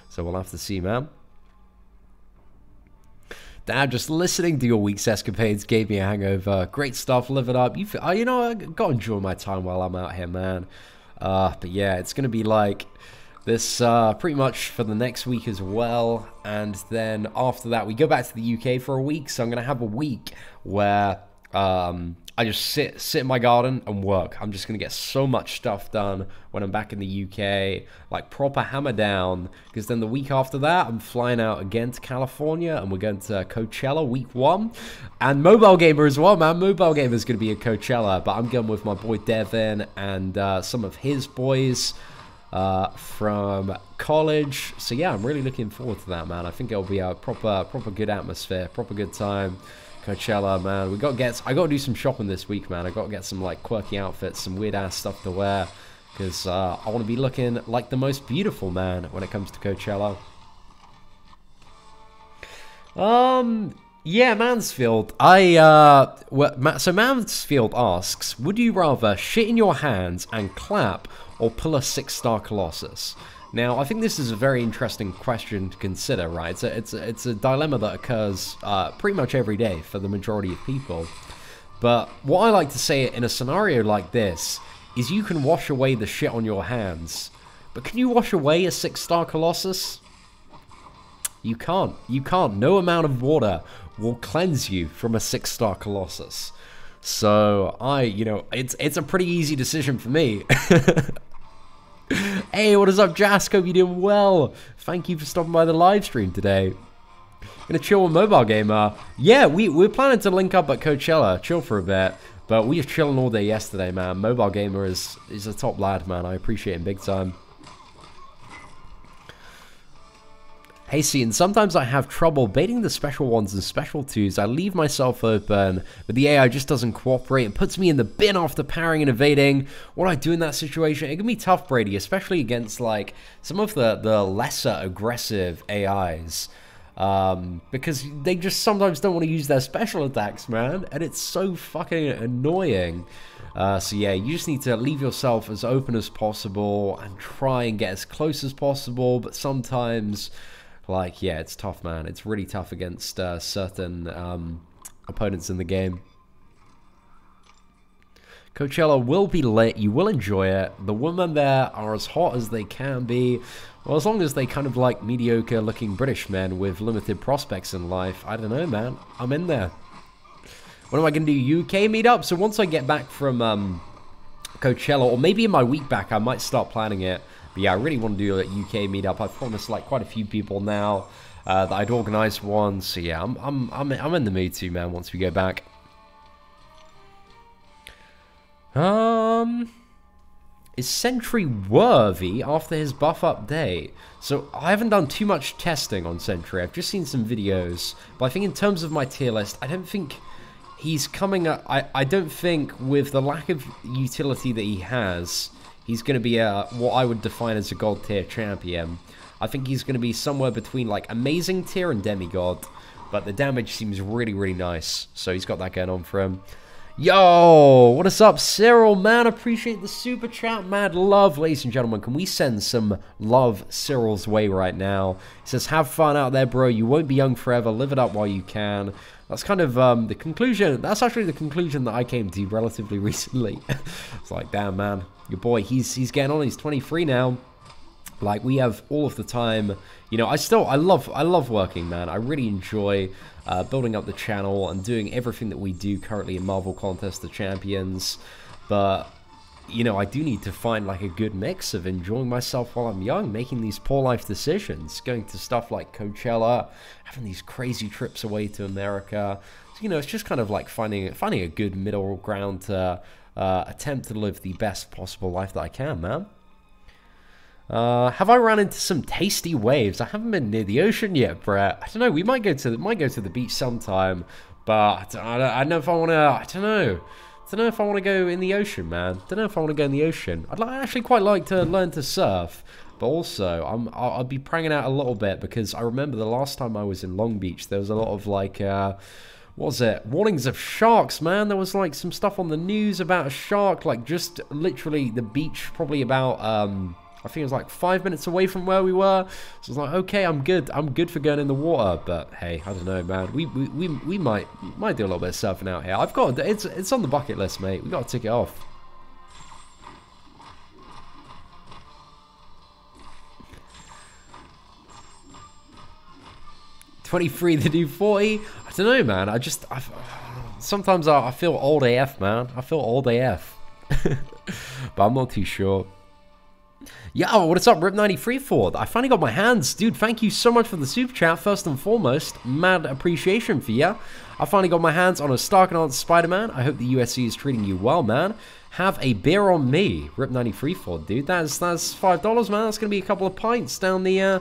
So we'll have to see, man. Dad, just listening to your week's escapades gave me a hangover. Great stuff, live it up. You know, I got to enjoy my time while I'm out here, man. But yeah, it's going to be like this pretty much for the next week as well. And then after that, we go back to the UK for a week. So I'm going to have a week where I just sit in my garden and work. I'm just going to get so much stuff done when I'm back in the UK, like proper hammer down, because then the week after that, I'm flying out again to California, and we're going to Coachella week 1, and Mobile Gamer as well, man. Mobile Gamer is going to be at Coachella, but I'm going with my boy Devin and some of his boys from college. So yeah, I'm really looking forward to that, man. I think it'll be a proper good atmosphere, proper good time. Coachella, man. I got to do some shopping this week, man. I got to get some like quirky outfits, some weird ass stuff to wear, because I want to be looking like the most beautiful man when it comes to Coachella. Yeah, Mansfield. So Mansfield asks, would you rather shit in your hands and clap or pull a 6-star Colossus? Now, I think this is a very interesting question to consider, right? It's a dilemma that occurs pretty much every day for the majority of people. But what I like to say in a scenario like this is you can wash away the shit on your hands. But can you wash away a 6-star Colossus? You can't. You can't. No amount of water will cleanse you from a 6-star Colossus. So, it's a pretty easy decision for me. Hey, what is up, Jask? Hope you're doing well. Thank you for stopping by the live stream today. Gonna chill with Mobile Gamer. Yeah, we're planning to link up at Coachella, chill for a bit. But we were chilling all day yesterday, man. Mobile Gamer is a top lad, man. I appreciate him big time. Hey, Seatin, sometimes I have trouble baiting the special ones and special twos. I leave myself open, but the AI just doesn't cooperate and puts me in the bin after parrying and evading. What do I do in that situation? It can be tough, Brady, especially against like some of the lesser aggressive AIs. Because they just sometimes don't want to use their special attacks, man, and it's so fucking annoying. So yeah, you just need to leave yourself as open as possible and try and get as close as possible, but sometimes, like, yeah, it's tough, man. It's really tough against certain opponents in the game. Coachella will be lit. You will enjoy it. The women there are as hot as they can be. Well, as long as they kind of like mediocre-looking British men with limited prospects in life. I don't know, man. I'm in there. When am I going to do UK meetup? So once I get back from Coachella, or maybe in my week back, I might start planning it. But yeah, I really want to do a UK meetup. I've promised like quite a few people now that I'd organize one. So yeah, I'm in the mood too, man. Once we go back. Is Sentry worthy after his buff update? So I haven't done too much testing on Sentry. I've just seen some videos, but I think in terms of my tier list, I don't think he's coming up. I don't think with the lack of utility that he has, he's going to be what I would define as a gold tier champion. I think he's going to be somewhere between like amazing tier and demigod, but the damage seems really, really nice. So he's got that going on for him. Yo, what is up, Cyril, man? Appreciate the super chat, mad love. Ladies and gentlemen, can we send some love Cyril's way right now? He says, have fun out there, bro. You won't be young forever. Live it up while you can. That's kind of the conclusion. That's actually the conclusion that I came to relatively recently. It's like, damn, man. Your boy, he's getting on. He's 23 now. Like, we have all of the time. You know, I love working, man. I really enjoy building up the channel and doing everything that we do currently in Marvel Contest of Champions. But you know, I do need to find like a good mix of enjoying myself while I'm young, making these poor life decisions, going to stuff like Coachella, having these crazy trips away to America. So, you know, it's just kind of like finding a good middle ground to attempt to live the best possible life that I can, man. Have I run into some tasty waves? I haven't been near the ocean yet, Brett. I don't know. We might go to the beach sometime, but I don't know if I want to. I don't know. I don't know if I want to go in the ocean, man. Don't know if I want to go in the ocean. I'd actually quite like to learn to surf, but also I'll be pranging out a little bit because I remember the last time I was in Long Beach, there was a lot of like, what was it? Warnings of sharks, man. There was like some stuff on the news about a shark, like just literally the beach, probably about I think it was like 5 minutes away from where we were. So I was like, okay, I'm good for going in the water. But hey, I don't know, man. We might do a little bit of surfing out here. I've got it's on the bucket list, mate. We got to tick it off. $23 the new 40. I don't know, man. Sometimes I feel old AF, man. I feel old AF. But I'm not too sure. Yo, what is up, Rip93 Ford? I finally got my hands. Dude, thank you so much for the super chat, first and foremost. Mad appreciation for ya. I finally got my hands on a Stark Enhanced Spider-Man. I hope the USC is treating you well, man. Have a beer on me. Rip93 Ford, dude. That's $5, man. That's going to be a couple of pints down the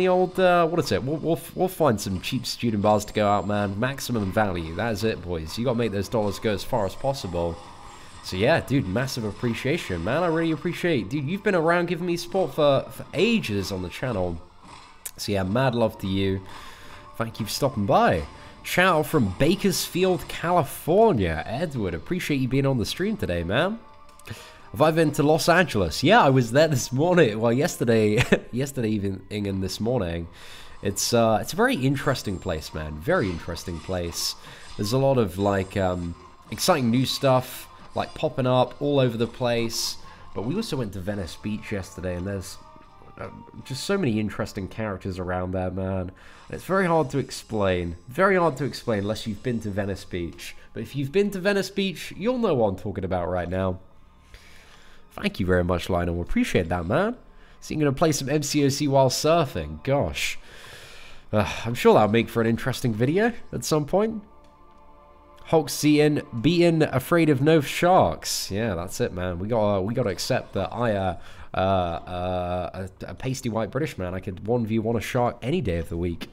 old, what is it? We'll find some cheap student bars to go out, man. Maximum value. That is it, boys. You got to make those dollars go as far as possible. So yeah, dude, massive appreciation, man. I really appreciate, dude, you've been around giving me support for ages on the channel. So yeah, mad love to you. Thank you for stopping by. Shout out from Bakersfield, California. Edward, appreciate you being on the stream today, man. Have I been to Los Angeles? Yeah, I was there this morning. Well, yesterday evening and this morning. It's a very interesting place, man. Very interesting place. There's a lot of like exciting new stuff like popping up all over the place. But we also went to Venice Beach yesterday, and there's just so many interesting characters around there, man. It's very hard to explain. Very hard to explain unless you've been to Venice Beach. But if you've been to Venice Beach, you'll know what I'm talking about right now. Thank you very much, Lionel. Appreciate that, man. So you're going to play some MCOC while surfing. Gosh. I'm sure that'll make for an interesting video at some point. Hulk Seatin being afraid of no sharks. Yeah, that's it, man. We gotta accept that a pasty white British man, I could 1v1 a shark any day of the week.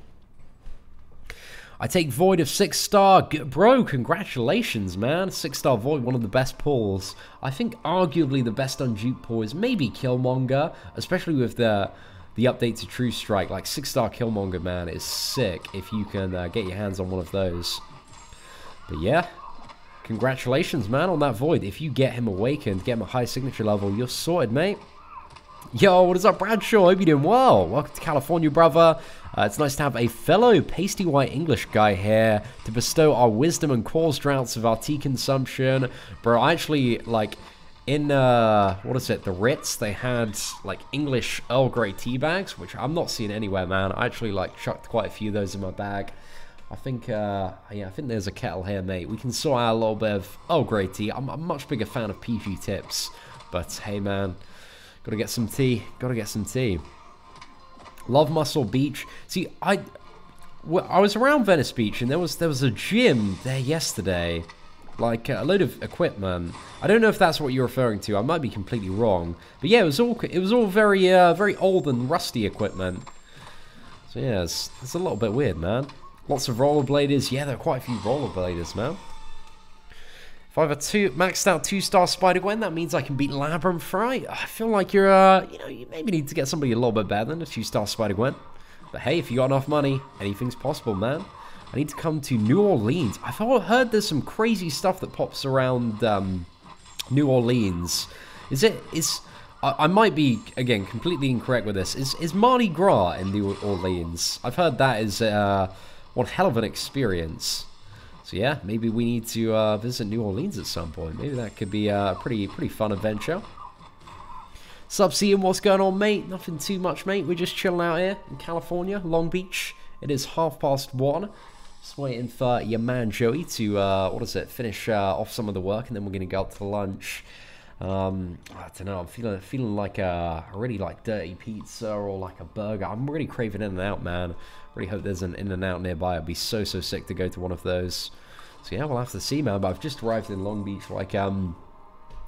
I take Void of 6-star. Bro, congratulations, man. 6-star Void, one of the best pulls. I think arguably the best undupe pull is maybe Killmonger, especially with the update to True Strike. Like 6-star Killmonger, man, is sick if you can get your hands on one of those. But yeah, congratulations, man, on that Void. If you get him awakened, get him a high signature level, you're sorted, mate. Yo, what is up, Bradshaw? Hope you're doing well. Welcome to California, brother. It's nice to have a fellow pasty white English guy here to bestow our wisdom and cause droughts of our tea consumption. Bro, I actually, like, in, what is it, the Ritz, they had, like, English Earl Grey tea bags, which I'm not seeing anywhere, man. I actually, like, chucked quite a few of those in my bag. I think, yeah, I think there's a kettle here, mate. We can sort out a little bit of Earl Grey tea. I'm a much bigger fan of PG tips. But, hey, man, gotta get some tea. Gotta get some tea. Love Muscle Beach. See, I was around Venice Beach, and there was a gym there yesterday. Like, a load of equipment. I don't know if that's what you're referring to. I might be completely wrong. But, yeah, it was all very, very old and rusty equipment. So, yeah, it's a little bit weird, man. Lots of rollerbladers. Yeah, there are quite a few rollerbladers, man. If I have a maxed out 2-star Spider-Gwen, that means I can beat Labyrinth, right? I feel like you're, you know, you maybe need to get somebody a little bit better than a 2-star Spider-Gwen. But hey, if you got enough money, anything's possible, man. I need to come to New Orleans. I've heard there's some crazy stuff that pops around New Orleans. I might be, again, completely incorrect with this. Is Mardi Gras in New Orleans? I've heard that is one hell of an experience. So yeah, maybe we need to visit New Orleans at some point. Maybe that could be a pretty fun adventure. Sup, Seatin, what's going on, mate? Nothing too much, mate. We're just chilling out here in California, Long Beach. It is 1:30. Just waiting for your man Joey to, what is it, finish off some of the work, and then we're going to go out to lunch. I don't know. I'm feeling like a really like dirty pizza or like a burger. I'm really craving In-N-Out, man. Really hope there's an In-N-Out nearby. I'd be so sick to go to one of those. So yeah, we'll have to see, man. But I've just arrived in Long Beach, like I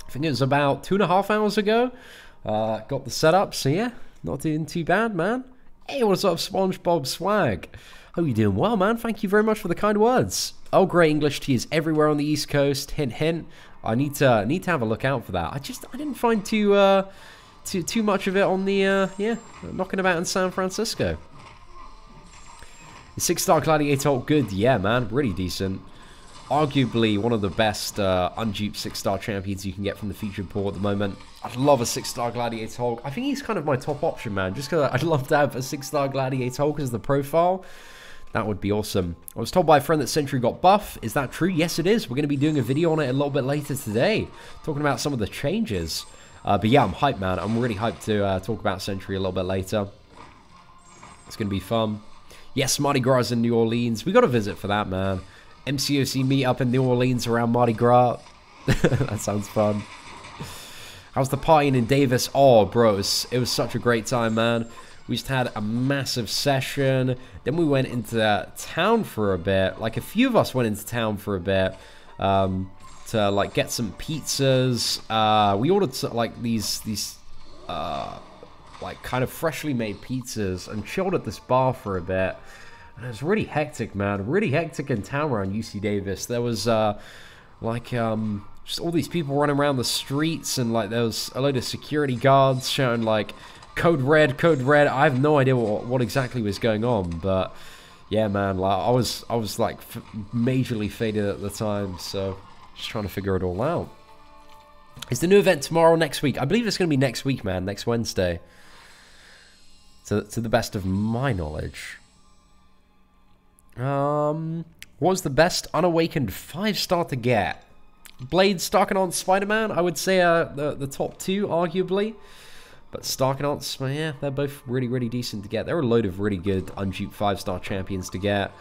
think it was about 2.5 hours ago. Got the setup, so yeah, not doing too bad, man. Hey, what's up, SpongeBob Swag? Hope you're doing well, man. Thank you very much for the kind words. Oh, great, English tea is everywhere on the East Coast. Hint, hint. I need to have a look out for that. I didn't find too much of it on the yeah, knocking about in San Francisco. The 6-star Gladiator Hulk, good, yeah, man, really decent. Arguably one of the best unduped 6-star champions you can get from the featured pool at the moment. I'd love a 6-star Gladiator Hulk. I think he's kind of my top option, man. Just because I'd love to have a 6-star Gladiator Hulk as the profile. That would be awesome. I was told by a friend that Sentry got buff. Is that true? Yes, it is. We're going to be doing a video on it a little bit later today, talking about some of the changes. But yeah, I'm hyped, man. I'm really hyped to talk about Sentry a little bit later. It's going to be fun. Yes, Mardi Gras is in New Orleans. We got to visit for that, man. MCOC meetup in New Orleans around Mardi Gras. That sounds fun. How's the partying in Davis? Oh, bro, it was such a great time, man. We just had a massive session. Then we went into town for a bit. Like, a few of us went into town for a bit to, like, get some pizzas. We ordered, like, these like, kind of freshly made pizzas and chilled at this bar for a bit. And it was really hectic, man. Really hectic in town around UC Davis. There was, like, just all these people running around the streets, and, like, there was a load of security guards shouting, like, Code Red, Code Red. I have no idea what exactly was going on, but yeah, man, like I was like majorly faded at the time, so just trying to figure it all out. Is the new event tomorrow or next week? I believe it's going to be next week, man, next Wednesday. To the best of my knowledge. What was the best unawakened 5-star to get? Blade, Starkanaut, Spider-Man. I would say the top two, arguably. But Starkanauts, yeah, they're both really decent to get. There are a load of really good unduped 5-star champions to get.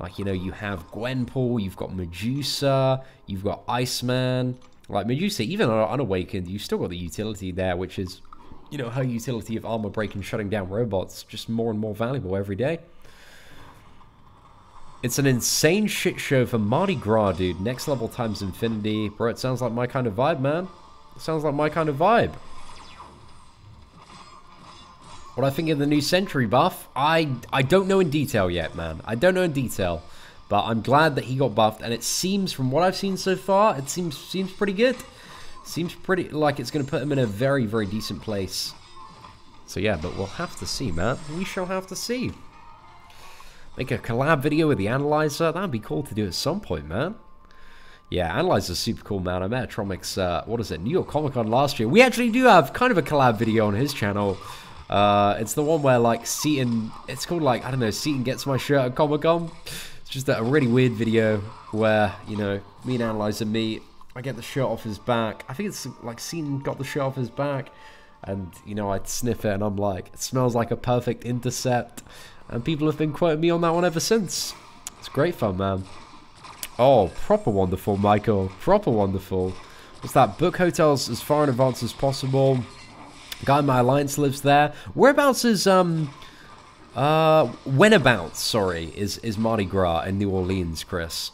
Like, you know, you have Gwenpool, you've got Medusa, you've got Iceman. Like, Medusa, even unawakened, you've still got the utility there, which is, you know, her utility of armor break and shutting down robots, just more and more valuable every day. It's an insane shit show for Mardi Gras, dude. Next level times infinity. Bro, it sounds like my kind of vibe, man. It sounds like my kind of vibe. What I think of the new Sentry buff, I don't know in detail yet, man. I don't know in detail, but I'm glad that he got buffed, and it seems, from what I've seen so far, it seems pretty good. Seems pretty like it's going to put him in a very decent place. So yeah, but we'll have to see, man. We shall have to see. Make a collab video with the Analyzer. That'd be cool to do at some point, man. Yeah, Analyzer's super cool, man. I met Atromic's, what is it, New York Comic Con last year. We actually do have kind of a collab video on his channel. It's the one where, like, Seatin, it's called, like, I don't know, Seatin gets my shirt at Comic-Con. It's just a really weird video where, you know, me and Analyzer meet. I get the shirt off his back. I think it's, like, Seatin got the shirt off his back. And, you know, I'd sniff it and I'm like, it smells like a perfect intercept. And people have been quoting me on that one ever since. It's great fun, man. Oh, proper wonderful, Michael. Proper wonderful. What's that? Book hotels as far in advance as possible. Guy in my alliance lives there. Whereabouts is whenabouts, sorry, is Mardi Gras in New Orleans, Chris?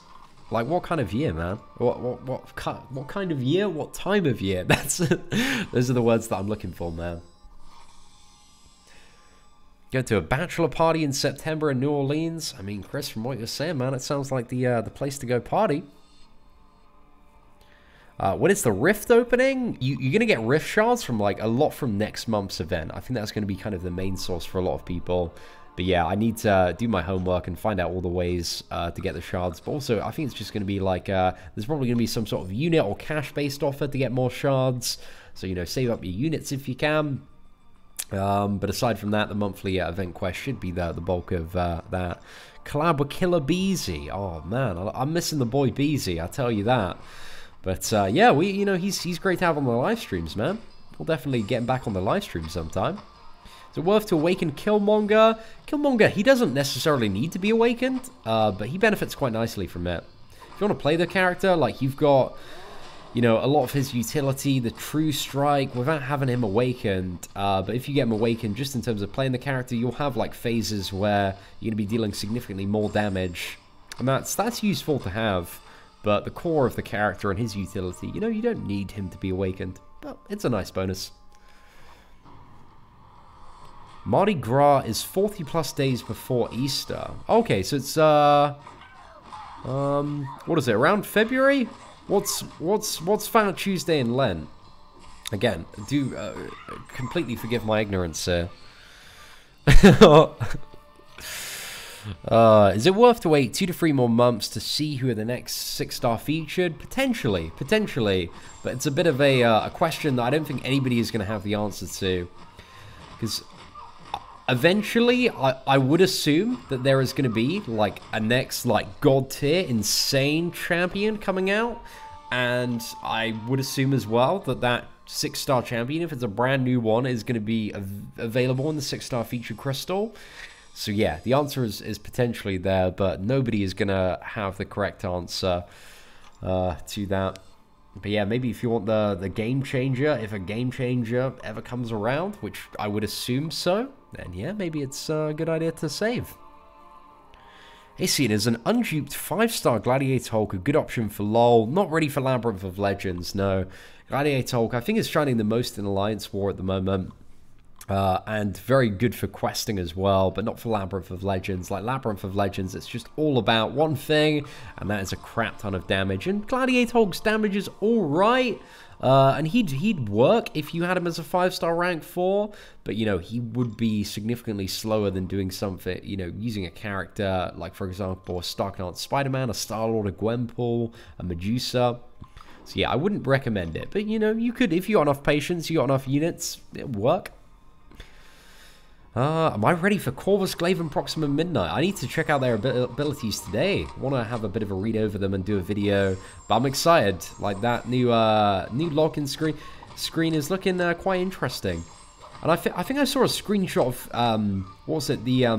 Like, what kind of year, man? What kind of year? What time of year? Those are the words that I'm looking for, man. Go to a bachelor party in September in New Orleans. I mean, Chris, from what you're saying, man, it sounds like the place to go party. When is the Rift opening? You're going to get Rift shards from, like, a lot from next month's event. I think that's going to be kind of the main source for a lot of people. But yeah, I need to do my homework and find out all the ways to get the shards. But also, I think it's just going to be like, there's probably going to be some sort of unit or cash-based offer to get more shards. So, you know, save up your units if you can. But aside from that, the monthly event quest should be the bulk of that. Collab with Killer Beezy. Oh, man, I'm missing the boy Beezy, I tell you that. But yeah, you know, he's great to have on the live streams, man. We'll definitely get him back on the live stream sometime. Is it worth to awaken Killmonger? Killmonger, he doesn't necessarily need to be awakened, but he benefits quite nicely from it. If you want to play the character, like, you've got you know, a lot of his utility, the true strike, without having him awakened. But if you get him awakened, just in terms of playing the character, you'll have like phases where you're going to be dealing significantly more damage. And that's useful to have. But the core of the character and his utility, you know, you don't need him to be awakened. But it's a nice bonus. Mardi Gras is 40 plus days before Easter. Okay, so it's what is it, around February? What's Fat Tuesday in Lent? Again, do completely forgive my ignorance here. Is it worth to wait 2 to 3 more months to see who are the next 6-star featured? Potentially, but it's a bit of a question that I don't think anybody is going to have the answer to, because eventually I would assume that there is going to be like a next like god tier insane champion coming out, and I would assume as well that that 6-star champion, if it's a brand new one, is going to be available in the 6-star featured crystal. So yeah, the answer is potentially there, but nobody is going to have the correct answer to that. But yeah, maybe if you want the game changer, if a game changer ever comes around, which I would assume so, then yeah, maybe it's a good idea to save. Hey, Seatin, is an unduped 5-star Gladiator Hulk a good option for LoL? Not ready for Labyrinth of Legends, no. Gladiator Hulk, I think, is shining the most in Alliance War at the moment. And very good for questing as well, but not for Labyrinth of Legends. Like Labyrinth of Legends, it's just all about one thing, and that is a crap ton of damage. And Gladiator Hulk's damage is alright, and he'd work if you had him as a 5-star rank 4, but you know, he would be significantly slower than doing something, you know, using a character like, for example, a Stark Knight Spider-Man, a Star-Lord, a Gwenpool, a Medusa. So yeah, I wouldn't recommend it, but you know, you could, if you got enough patience, you got enough units, it'd work. Am I ready for Corvus Glaive and Proxima Midnight? I need to check out their abilities today. I want to have a bit of a read over them and do a video, but I'm excited. Like that new login screen is looking quite interesting. And I think I saw a screenshot of what was it, the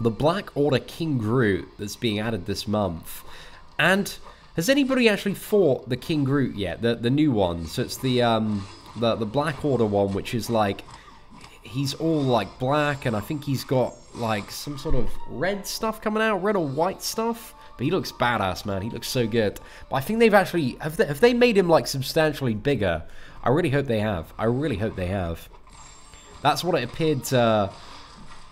Black Order King Groot that's being added this month. And has anybody actually fought the King Groot yet? The new one. So it's the Black Order one, which is like, he's all like black, and I think he's got like some sort of red stuff coming out, red or white stuff. But he looks badass, man. He looks so good. But I think they've actually, have they made him like substantially bigger? I really hope they have. I really hope they have. That's what it appeared to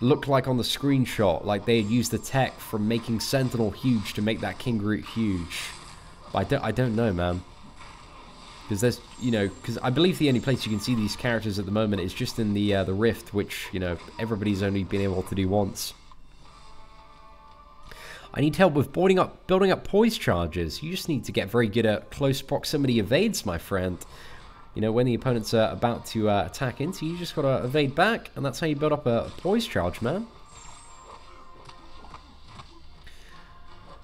look like on the screenshot. Like they had used the tech from making Sentinel huge to make that King Groot huge. But I don't know, man. Because there's, you know, because I believe the only place you can see these characters at the moment is just in the Rift, which, you know, everybody's only been able to do once. I need help with building up poise charges. You just need to get very good at close proximity evades, my friend. You know, when the opponents are about to attack into you, just gotta evade back, and that's how you build up a poise charge, man.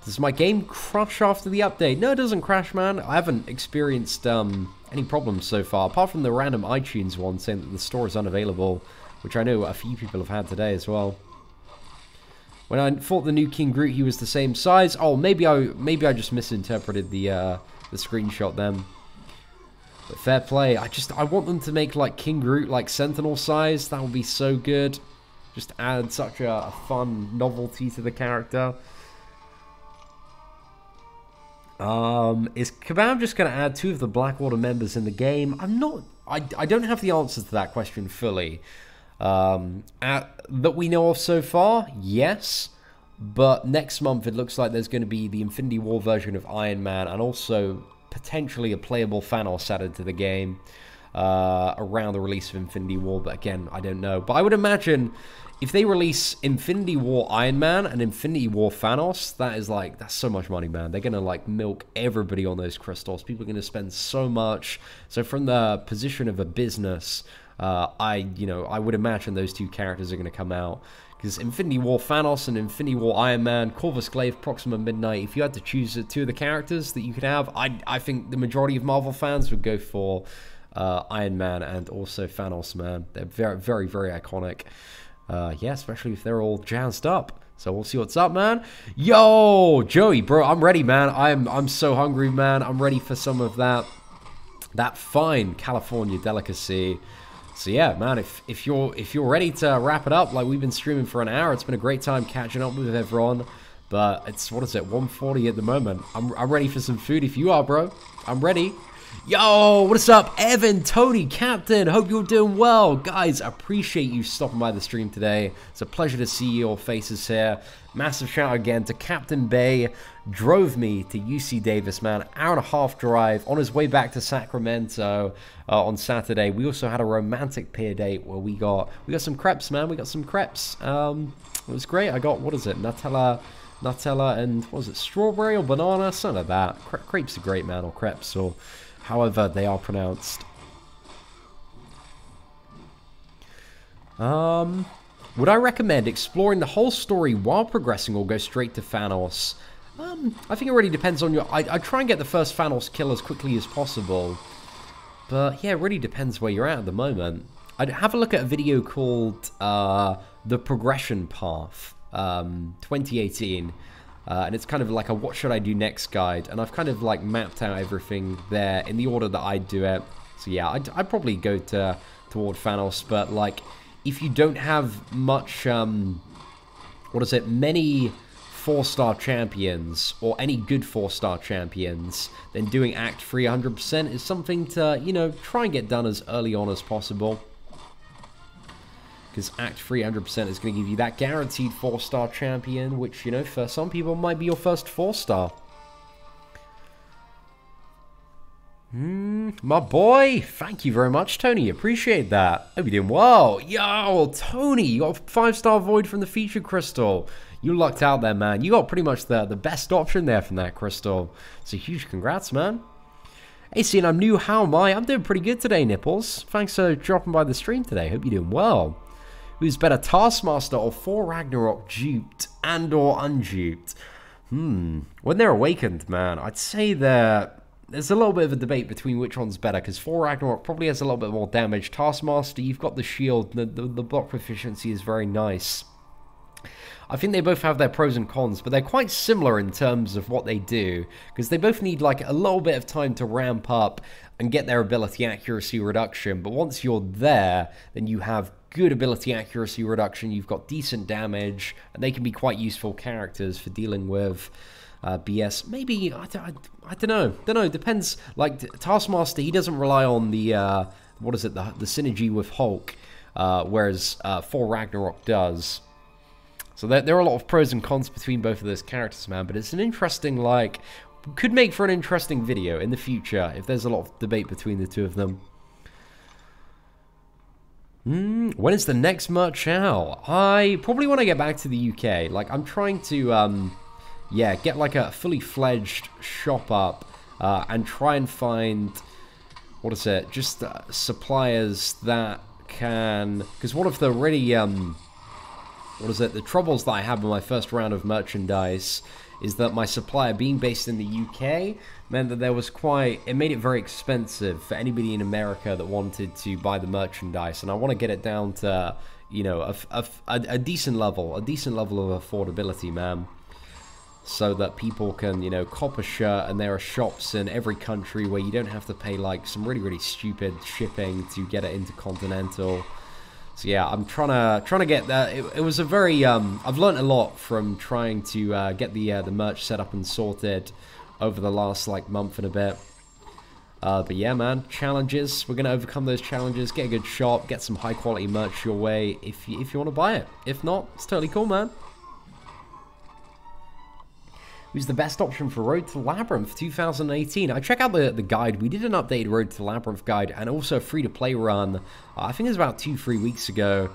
Does my game crash after the update? No, it doesn't crash, man. I haven't experienced any problems so far, apart from the random iTunes one saying that the store is unavailable, which I know a few people have had today as well. When I fought the new King Groot, he was the same size. Oh, maybe I just misinterpreted the screenshot then. But fair play. I want them to make like King Groot like Sentinel size. That would be so good. Just add such a fun novelty to the character. Is Kabam just going to add 2 of the Black Order members in the game? I don't have the answer to that question fully. That we know of so far, yes. But next month it looks like there's going to be the Infinity War version of Iron Man, and also potentially a playable Thanos added to the game around the release of Infinity War. But again, I don't know. But I would imagine if they release Infinity War Iron Man and Infinity War Thanos, that's so much money, man. They're gonna like milk everybody on those crystals. People are gonna spend so much. So from the position of a business, I would imagine those 2 characters are gonna come out. Because Infinity War Thanos and Infinity War Iron Man, Corvus Glaive, Proxima Midnight, if you had to choose 2 of the characters that you could have, I think the majority of Marvel fans would go for Iron Man and also Thanos, man. They're very, very, very iconic. Yeah, especially if they're all jazzed up. So we'll see what's up, man. Yo, Joey, bro, I'm ready, man. I'm so hungry, man. I'm ready for some of that that fine California delicacy. So yeah, man, if you're ready to wrap it up, like we've been streaming for an hour, it's been a great time catching up with everyone. But it's, what is it, 1:40 at the moment. I'm ready for some food if you are, bro. I'm ready. Yo, what's up, Evan, Tony, Captain? Hope you're doing well. Guys, appreciate you stopping by the stream today. It's a pleasure to see your faces here. Massive shout out again to Captain Bay. Drove me to UC Davis, man. Hour-and-a-half drive on his way back to Sacramento on Saturday. We also had a romantic peer date where we got some crepes, man. We got some crepes. It was great. I got, what is it, Nutella and, what was it, strawberry or banana? Something like that. Crepes are great, man, or crepes, or however they are pronounced. Would I recommend exploring the whole story while progressing or go straight to Thanos? I think it really depends on your... I try and get the first Thanos kill as quickly as possible. But yeah, it really depends where you're at the moment. I'd have a look at a video called The Progression Path, 2018. And it's kind of like a what should I do next guide. And I've kind of like mapped out everything there in the order that I'd do it. So yeah, I'd probably go toward Thanos. But like, if you don't have much, many 4-star champions, or any good 4-star champions, then doing Act 3 100% is something to, you know, try and get done as early on as possible. Because Act 3 100% is going to give you that guaranteed 4-star champion, which, you know, for some people might be your first 4-star. My boy, thank you very much, Tony. Appreciate that. Hope you're doing well. Yo, Tony, you got a 5-star void from the feature crystal. You lucked out there, man. You got pretty much the best option there from that crystal. So huge congrats, man. Hey, Seatin, I'm new. How am I? I'm doing pretty good today, Nipples. Thanks for dropping by the stream today. Hope you're doing well. Who's better, Taskmaster or For Ragnarok duped and or unduped? When they're awakened, man, I'd say there's a little bit of a debate between which one's better, because For Ragnarok probably has a little bit more damage. Taskmaster, you've got the shield, the block proficiency is very nice. I think they both have their pros and cons, but they're quite similar in terms of what they do, because they both need like a little bit of time to ramp up and get their ability accuracy reduction. But once you're there, then you have good ability accuracy reduction, you've got decent damage, and they can be quite useful characters for dealing with BS. Maybe, I don't know, depends. Like, Taskmaster, he doesn't rely on the, the synergy with Hulk, whereas For Ragnarok does. So there are a lot of pros and cons between both of those characters, man, but it's an interesting, like, could make for an interesting video in the future if there's a lot of debate between the two of them. When is the next merch out? Probably when I get back to the UK. Like, I'm trying to, yeah, get like a fully fledged shop up and try and find, just suppliers that can, because one of the really, the troubles that I had with my first round of merchandise is that my supplier, being based in the UK, meant that there was it made it very expensive for anybody in America that wanted to buy the merchandise, and I want to get it down to, you know, a decent level of affordability, man, so that people can, you know, cop a shirt, and there are shops in every country where you don't have to pay like some really, really stupid shipping to get it into Continental. So yeah, I'm trying to get that. It was a very I've learned a lot from trying to get the merch set up and sorted over the last like month and a bit. But yeah, man, challenges. We're gonna overcome those challenges. Get a good shop. Get some high quality merch your way if you want to buy it. If not, it's totally cool, man. Who's the best option for Road to Labyrinth 2018? I check out the guide. We did an updated Road to Labyrinth guide and also a free-to-play run. I think it was about 2-3 weeks ago.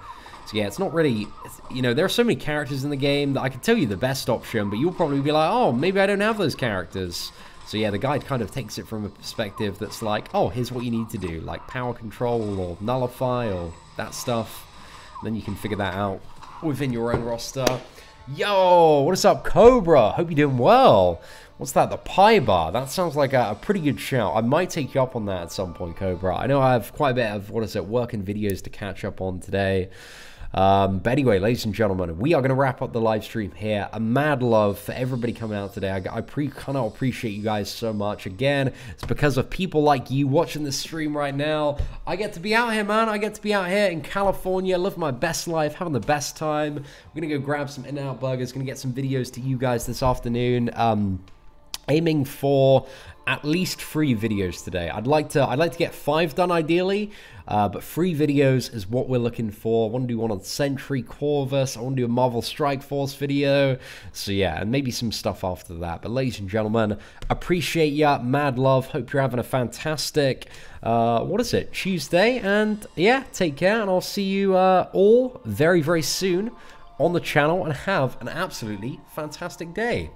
So yeah, it's not really, you know, there are so many characters in the game that I could tell you the best option, but you'll probably be like, oh, maybe I don't have those characters. So yeah, the guide kind of takes it from a perspective that's like, oh, here's what you need to do, like power control or nullify or that stuff. And then you can figure that out within your own roster. Yo, what is up, Cobra? Hope you're doing well. What's that, the pie bar? That sounds like a pretty good shout. I might take you up on that at some point, Cobra. I know I have quite a bit of, work and videos to catch up on today. But anyway, ladies and gentlemen, we are going to wrap up the live stream here. A mad love for everybody coming out today. I cannot appreciate you guys so much. Again, it's because of people like you watching this stream right now. I get to be out here, man. I get to be out here in California, living my best life, having the best time. We're going to go grab some In-N-Out burgers, going to get some videos to you guys this afternoon. Aiming for at least 3 videos today. I'd like to get 5 done ideally, but 3 videos is what we're looking for. I want to do one on Sentry, Corvus. I want to do a Marvel Strike Force video. So yeah, and maybe some stuff after that. But ladies and gentlemen, appreciate ya, mad love. Hope you're having a fantastic, what is it, Tuesday? And yeah, take care, and I'll see you all very, very soon on the channel, and have an absolutely fantastic day.